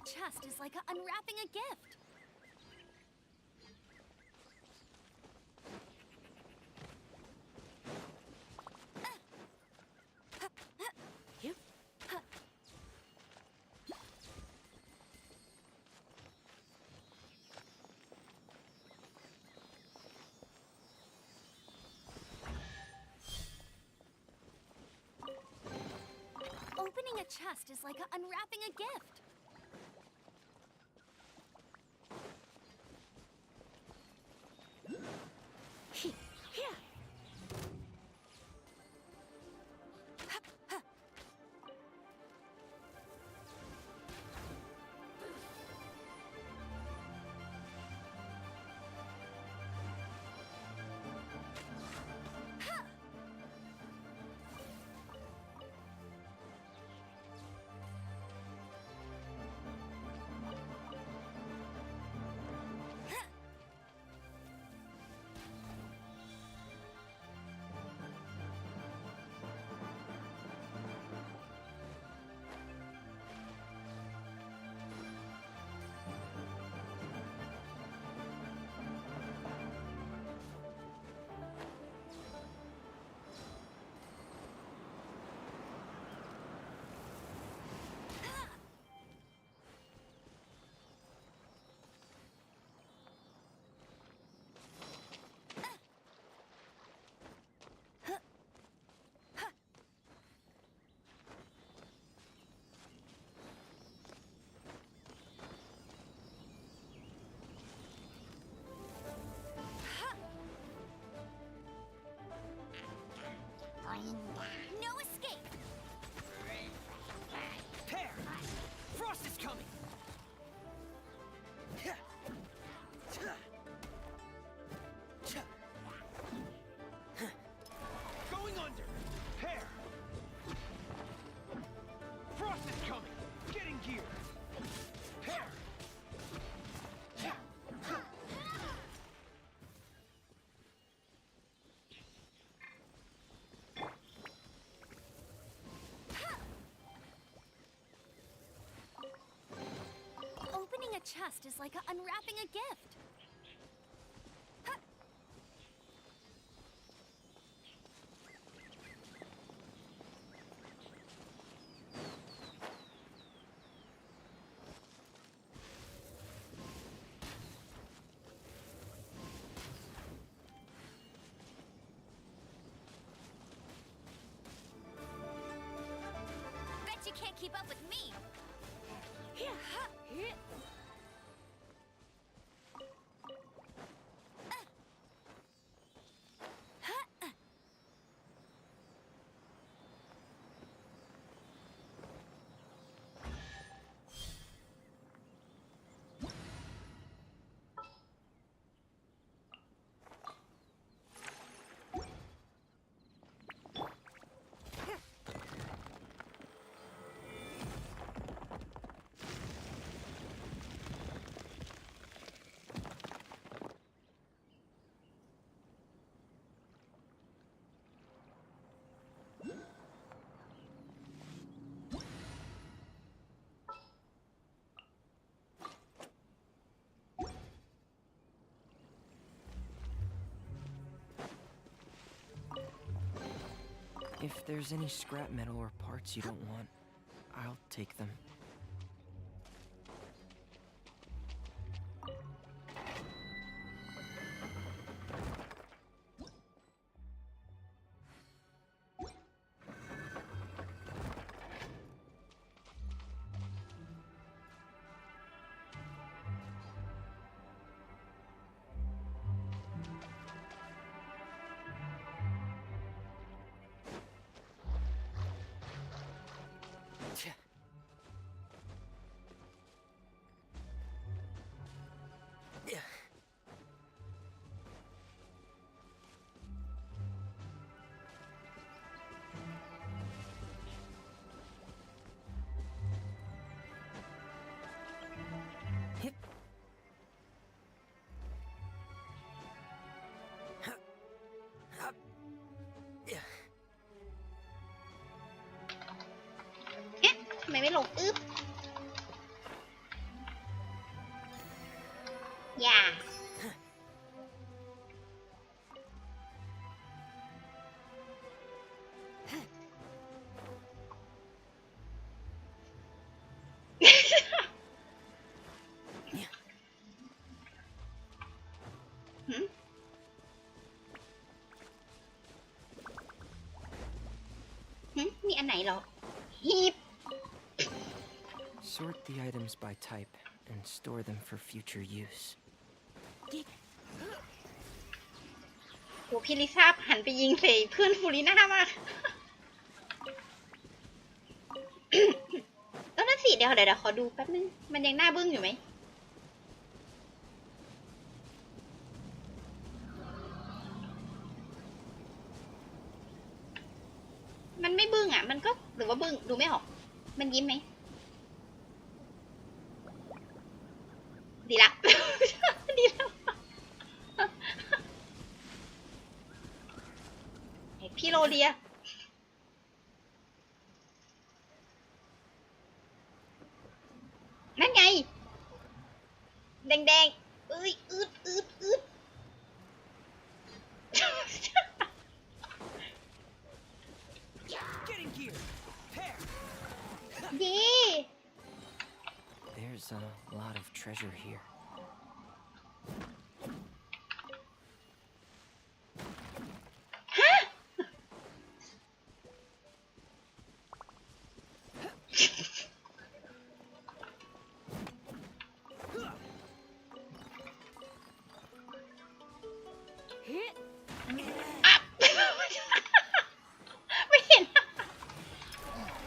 chest is like unwrapping a gift. Opening a chest is like unwrapping a gift. No escape! Pear! Frost is coming! Going under! Pear! Frost is coming! Getting gear! Pear! Opening a chest is like unwrapping a gift. Bet you can't keep up with me. If there's any scrap metal or parts you don't want, I'll take them. มีอันไหนเหรอหีบ Sort the items by type and store them for future use. โหพี่ลิซ่าหันไปยิงใส่เพื่อนฟูริน่ามาก แล้วนั่นสิเดี๋ยวขอดูแป๊บนึงมันยังหน้าบึ้งอยู่ไหมมันไม่บึ้งอ่ะมันก็หรือว่าบึ้งดูไม่ออกมันยิ้มไหมดีละ ดีแล้วพี่โรเลียนั่นไงแดงๆเอ้ยอืดเย้ There's a lot of treasure here.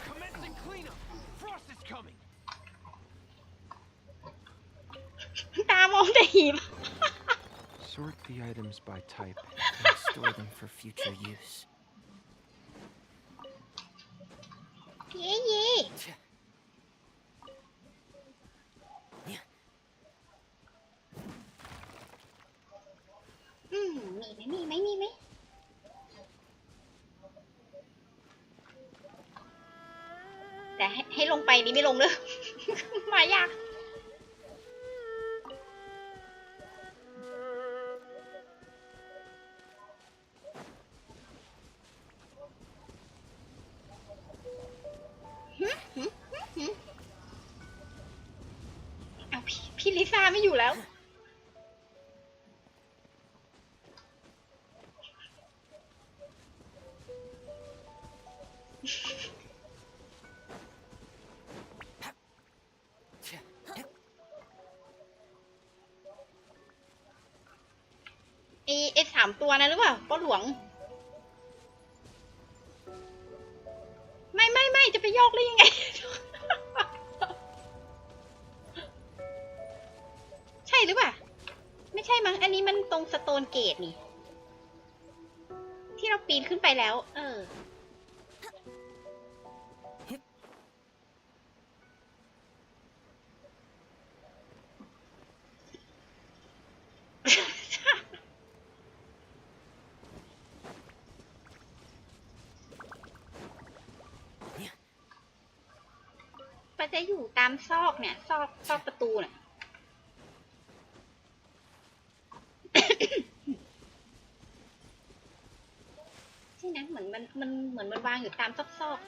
Commencing cleanup. Frost is coming. ตามองแต่หีบ Sort the items by type and store them for future use. เย้เย้มีไหมแต่ให้ลงไปนี่ไม่ลงเลย มายากเอาพี่ลิซ่าไม่อยู่แล้วไอ้3 ตัวนะหรือเปล่าป้าหลวงไม่จะไปยอกได้ยังไง ใช่หรือเปล่าไม่ใช่มั้งอันนี้มันตรงสโตนเกตนี่ที่เราปีนขึ้นไปแล้วมันจะอยู่ตามซอกเนี่ยซอกประตูเนี่ย ใช่นะเหมือนมันวางอยู่ตามซอก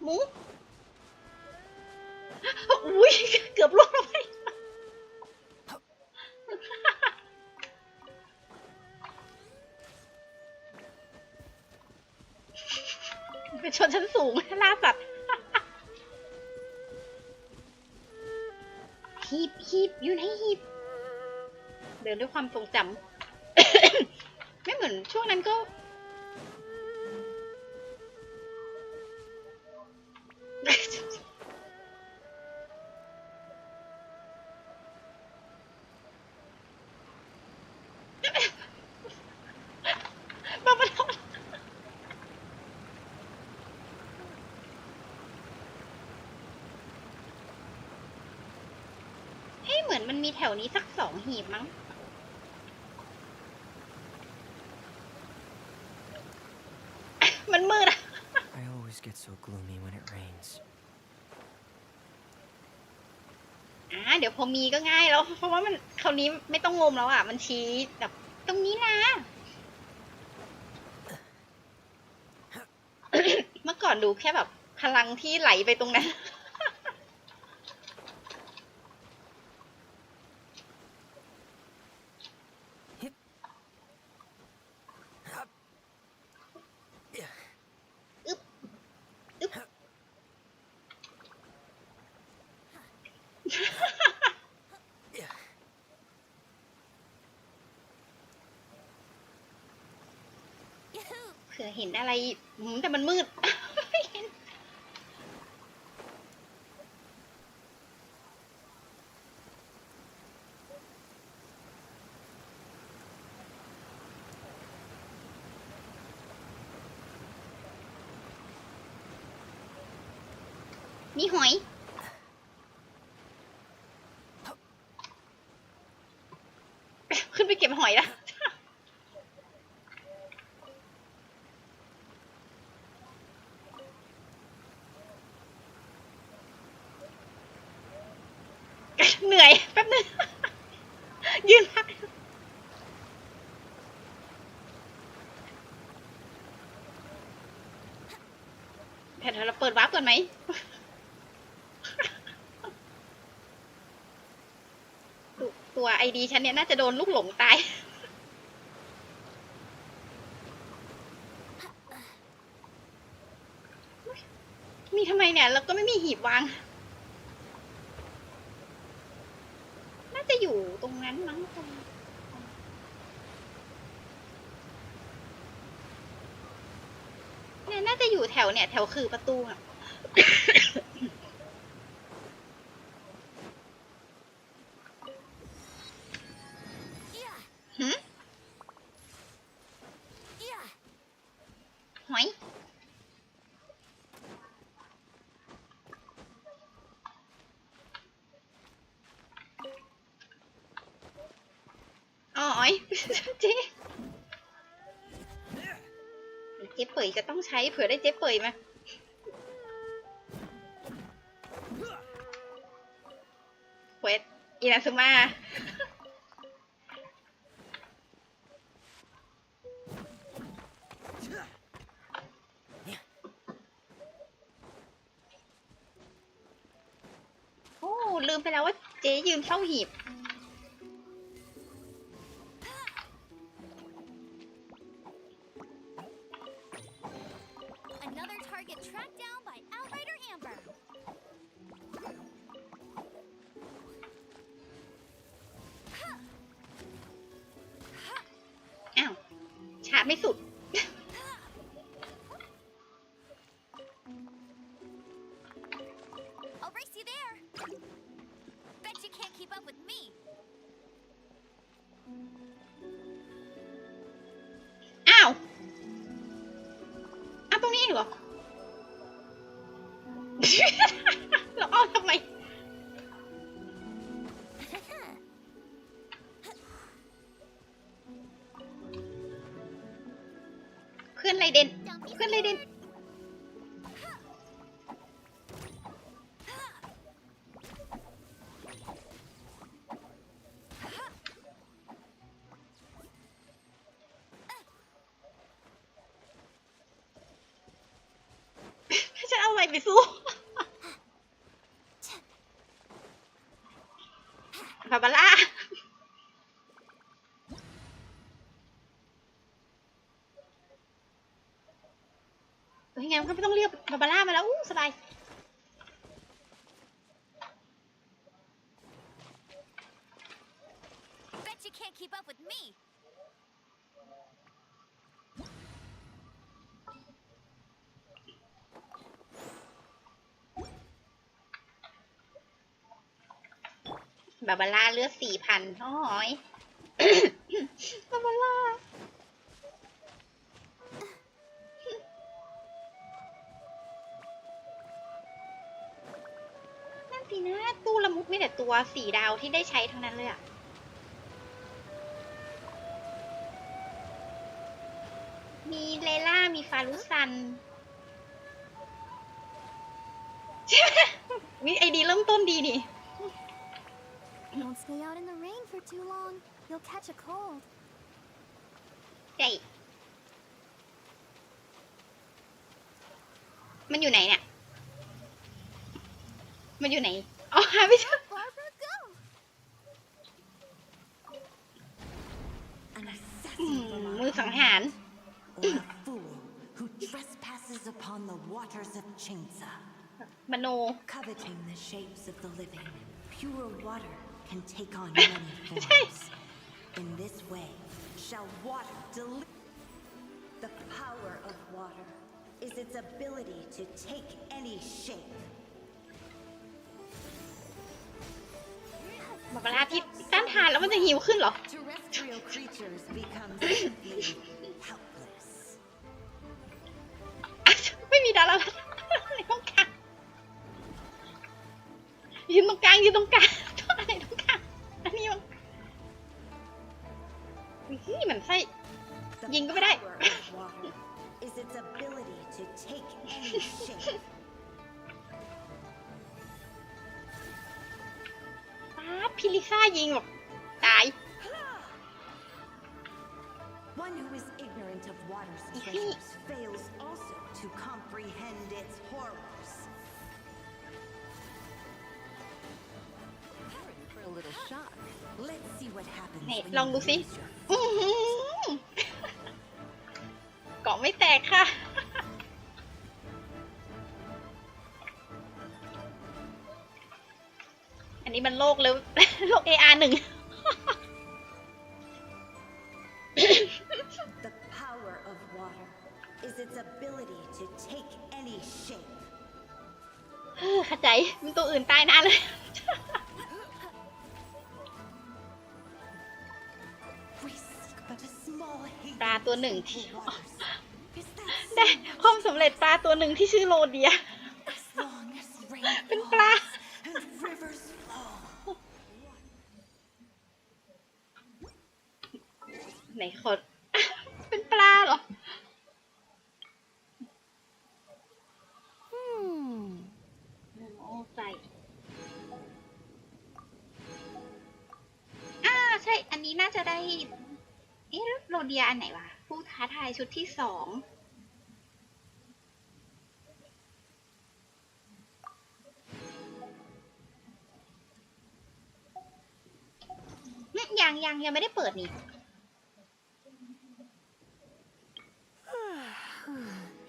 หมูอุ้ยเกือบล่วงลงไปเป็นชนชั้นสูงล่าสัตว์หีบอยู่ในหีบเดินด้วยความทรงจำ ไม่เหมือนช่วงนั้นก็เหมือนมันมีแถวนี้สัก2 หีบมั้งมันมืดอะ I always get so gloomy when it rains. เดี๋ยวพอมีก็ง่ายแล้วเพราะว่ามันคราวนี้ไม่ต้องงมแล้วอ่ะมันชี้แบบตรงนี้นะ เมื่อก่อนดูแค่แบบพลังที่ไหลไปตรงนั้น ผื่อเห็นอะไรแต่มันมืด ไม่เห็นมีหอย ขึ้นไปเก็บหอยละเหนื่อยแป๊บนึง ยืนพักเดี๋ยวเราเปิดวาร์ปก่อนไหม ตัวไอดีฉันเนี่ยน่าจะโดนลูกหลงตาย มีทำไมเนี่ยแล้วก็ไม่มีหีบวาง น่าจะอยู่ตรงนั้นมั้งตรงเนี่ยน่าจะอยู่แถวเนี่ยแถวคือประตูอะ หืมหอยอ๋อย เจ๊เป๋ยก็ต้องใช้เผื่อได้เจ๊เป๋ยมาเควสอินาซึมะโอ้ลืมไปแล้วว่าเจ๊ยืมเท่าหีบชาร์จไม่สุด I'll race you there. Bet you can't keep up with me. อ้าวตรงนี้เหรอ เราเอาทำไม เพื่อนไรเด่นเพื่อนไรเด่นฉันเอาอะไรไปสู้ บาบาร่ายังไงมันก็ไม่ต้องเรียกบาบาร่ามาแล้วสบายบาบาร่าเลือด 4,000 น้อย บาบาร่านั่นสินะตู้ละมุดมีแต่ตัว4 ดาวที่ได้ใช้ทั้งนั้นเลยอะมีเลล่ามีฟารุซันวิไอดีเริ่มต้นดีนี่ Don't stay out in the rain for too long. You'll catch a cold. ใช่มันอยู่ไหนเนี่ยมันอยู่ไหนอ๋อหาไม่เจอมือสังหาร who trespasses upon the waters of Chainsa. มโน Coveting the shapes of the living, pure water can take on many forms. In this way, shall water deliver The power of water is its ability to take any shape. บอกลาพิษต้านทานแล้วมันจะหิวขึ้นเหรอ Terrestrial creatures become simply helpless. ไม่มีดาราอะไรตรงกลางยืนตรงกลางยืนตรงกลางตัวอะไรตรงกลางอันนี้มันเหมือนไส้ยิงก็ไม่ได้ Is its ability to take any shape. พิลิซ่ายิงแบบตาย One who is ignorant of water's treasures fails also to comprehend its horrors. For a little shock. Let's see what happens. ไหนลองดูสิเกาะไม่แตกค่ะ อันนี้มันโลกแล้ว โลก AR1 The power of water is its ability to take any shape. เข้าใจมันตัวอื่นตายนานเลย ปลาตัวหนึ่งที่ได้ความสำเร็จปลาตัวหนึ่งที่ชื่อโรเดีย เป็นปลาไหนคน เป็นปลาเหรอใส่ใช่อันนี้น่าจะได้โรเดียอันไหนวะผู้ท้าทายชุดที่2ยังไม่ได้เปิดนี่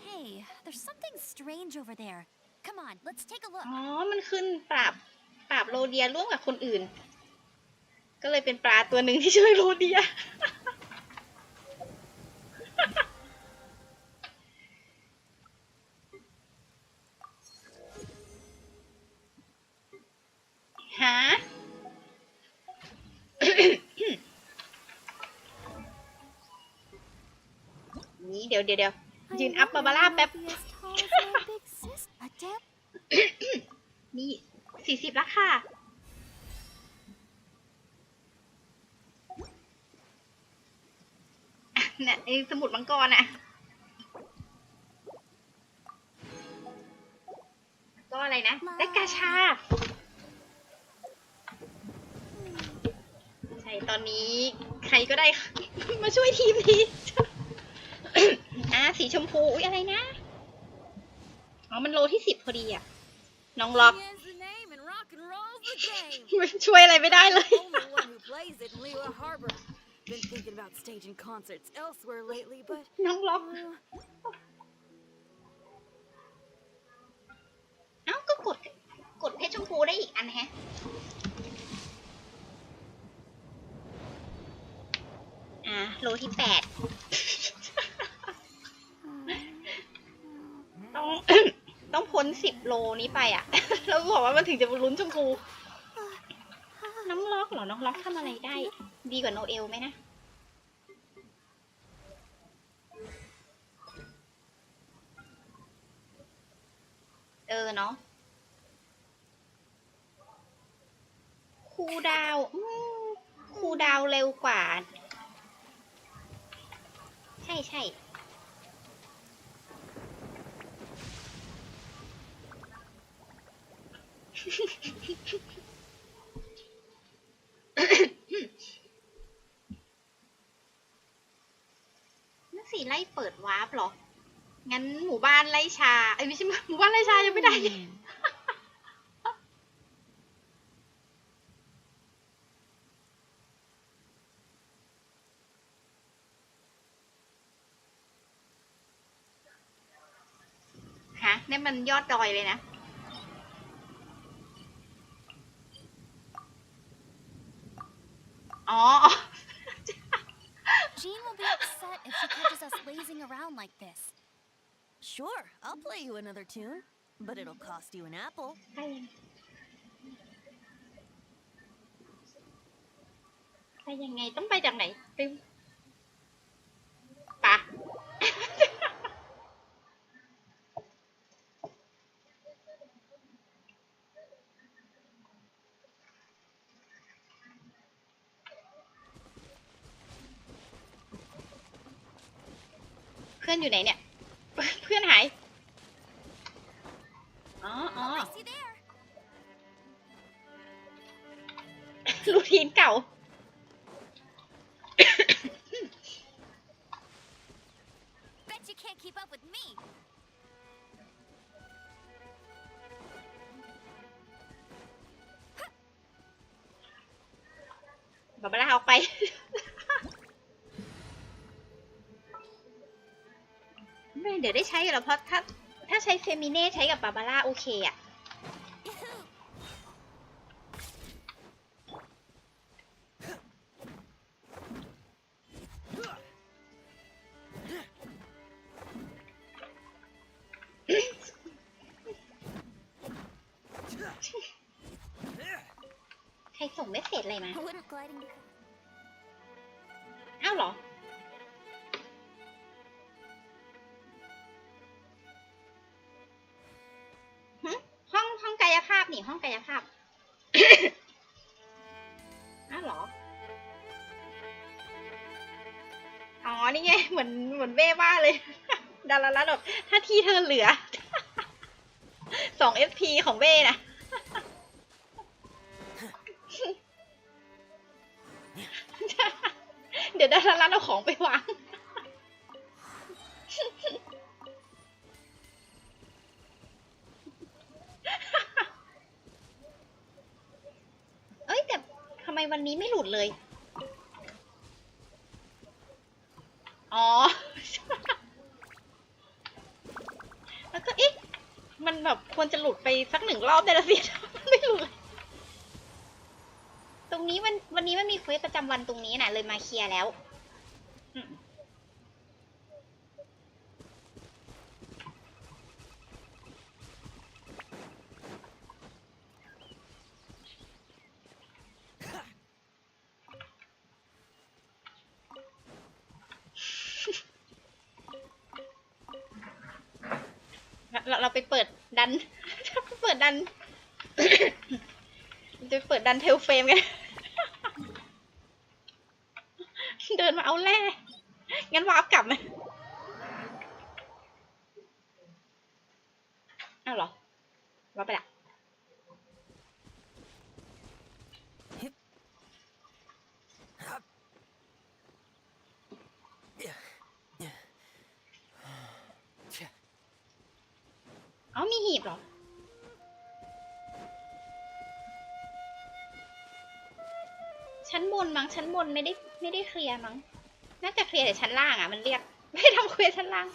Hey, there's something strange over there. Come on, let's take a look. อ๋อมันขึ้นปราบโรเดียร่วมกับคนอื่นก็เลยเป็นปลาตัวหนึ่งที่ช่วยโรเดีย ฮะ นี่เดี๋ยวยืนอัพบาบาร่าแป๊บ นี่40แล้วค่ะเนี่ยไอ้สมุดมังกรน่ะก็อะไรนะได้กาชาใช่ตอนนี้ใครก็ได้ มาช่วยทีมนี้ สีชมพูอุ๊ยอะไรนะอ๋อมันโลที่10พอดีอ่ะน้องล็อกช่วยอะไรไม่ได้เลย Been thinking about staging concerts elsewhere lately, but น้องล็อกเอ้าก็กดเพชรชมพูได้อีกอันแฮะโลที่8 ต้องพ้น10 โลนี้ไปอ่ะ แล้วบอกว่ามันถึงจะลุ้นชมพูน้องล็อกเหรอน้องล็อกทำอะไรได้ดีกว่าโนเอลไหมนะเนาะคูลดาวน์เร็วกว่าใช่นั่นสิไล่เปิดวาร์ปเหรองั้นหมู่บ้านไล่ชาไม่ใช่หมู่บ้านไล่ชายังไม่ได้ ฮะนี่มันยอดดอยเลยนะอ๋อ Jean will be upset if she catches us lazing around like this. Sure, I'll play you another tune, but it'll cost you an apple. ไปยังไงต้องไปจากไหนไปปะ เพื่อนอยู่ไหนเนี่ย เพื่อนหาย อ๋อรูทีนเก่า Bet you can't keep up with me. บาบาร่าออกไป ไม่เดี๋ยวได้ใช้อยู่แล้วเพราะถ้าใช้เฟมิเน่ใช้กับบาบาร่าโอเคอะใครส่งเมสเสจอะไรมา อ้าวเหรอ ห้องกายภาพนี่ห้องกายภาพ อ้าวเหรอ อ๋อ นี่ไง เหมือนเบ้บ้าเลย ดาราลัดแบบถ้าที่เธอเหลือ 2 SP ของเบ้นะ เดี๋ยวดาราลัดเอาของไปวาง เอ้ยแต่ทำไมวันนี้ไม่หลุดเลย อ๋อ แล้วก็อ๊ะมันแบบควรจะหลุดไปสัก1 รอบได้แล้วสิ ไม่หลุดเลย ตรงนี้วันนี้มันมีเควสประจำวันตรงนี้นะเลยมาเคลียร์แล้วเราไปเปิดดัน เปิดดัน จะเปิดดันเทลเฟรมกัน เดินมาเอาแร่งั้นวาร์ปกลับไหมอ้าวเหรอวาร์ปไปละอ๋อมีหีบเหรอ ชั้นบนมั้งชั้นบนไม่ได้เคลียร์มั้งน่าจะเคลียร์แต่ชั้นล่างอ่ะมันเรียกไม่ทำเควสชั้นล่าง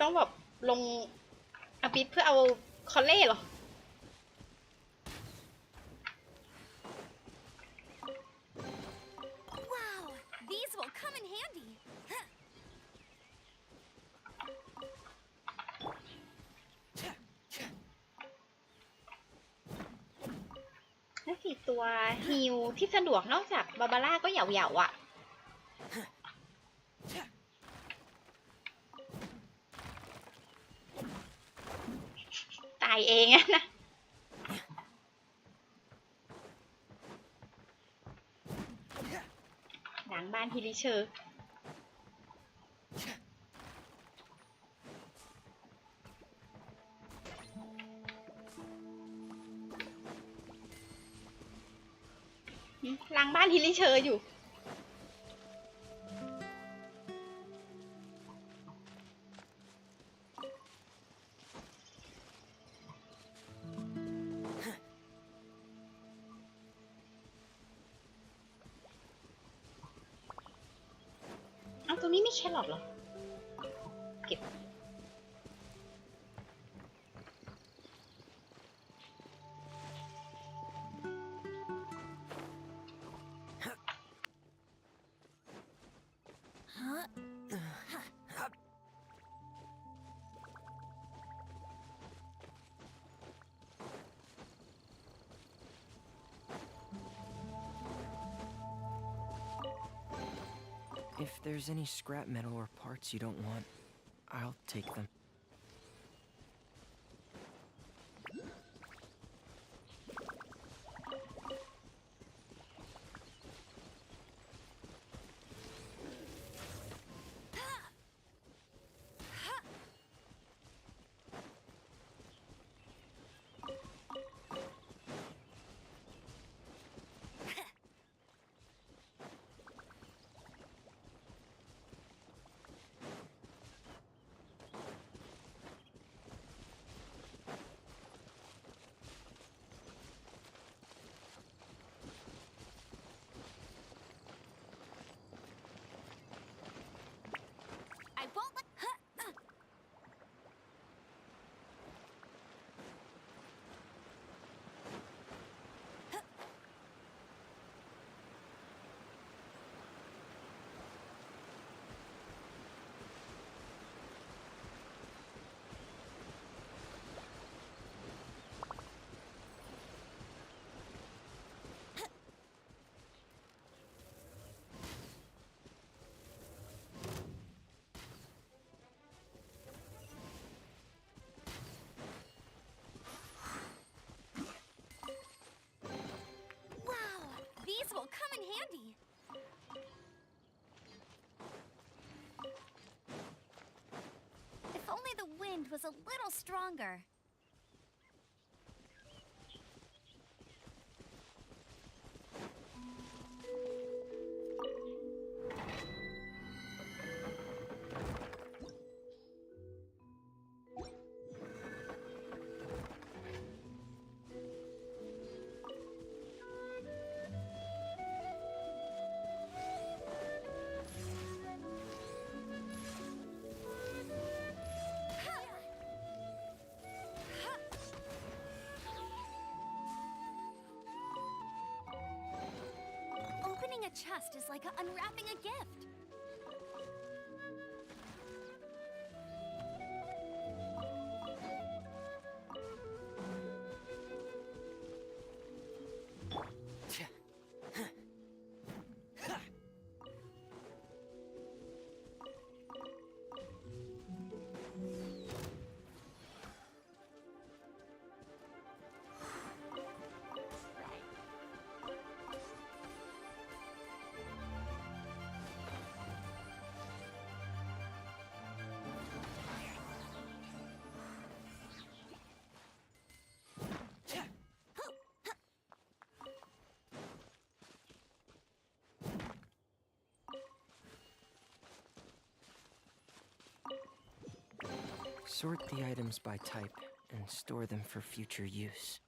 ต้องแบบลงอบิสเพื่อเอาคอลเล่เหรอ Wow, these will come in handy. และ4 ตัวฮิลที่สะดวกนอกจากบาบาร่าก็เหยาๆอ่ะตายเองอะนะหลังบ้านฮิลิเชอร์หลังบ้านฮิลิเชอร์อยู่เอาตรงนี้ไม่แครอทเหรอเก็บ If there's any scrap metal or parts you don't want, I'll take them. I won't let. These will come in handy. If only the wind was a little stronger. Opening a chest is like unwrapping a gift. Sort the items by type and store them for future use.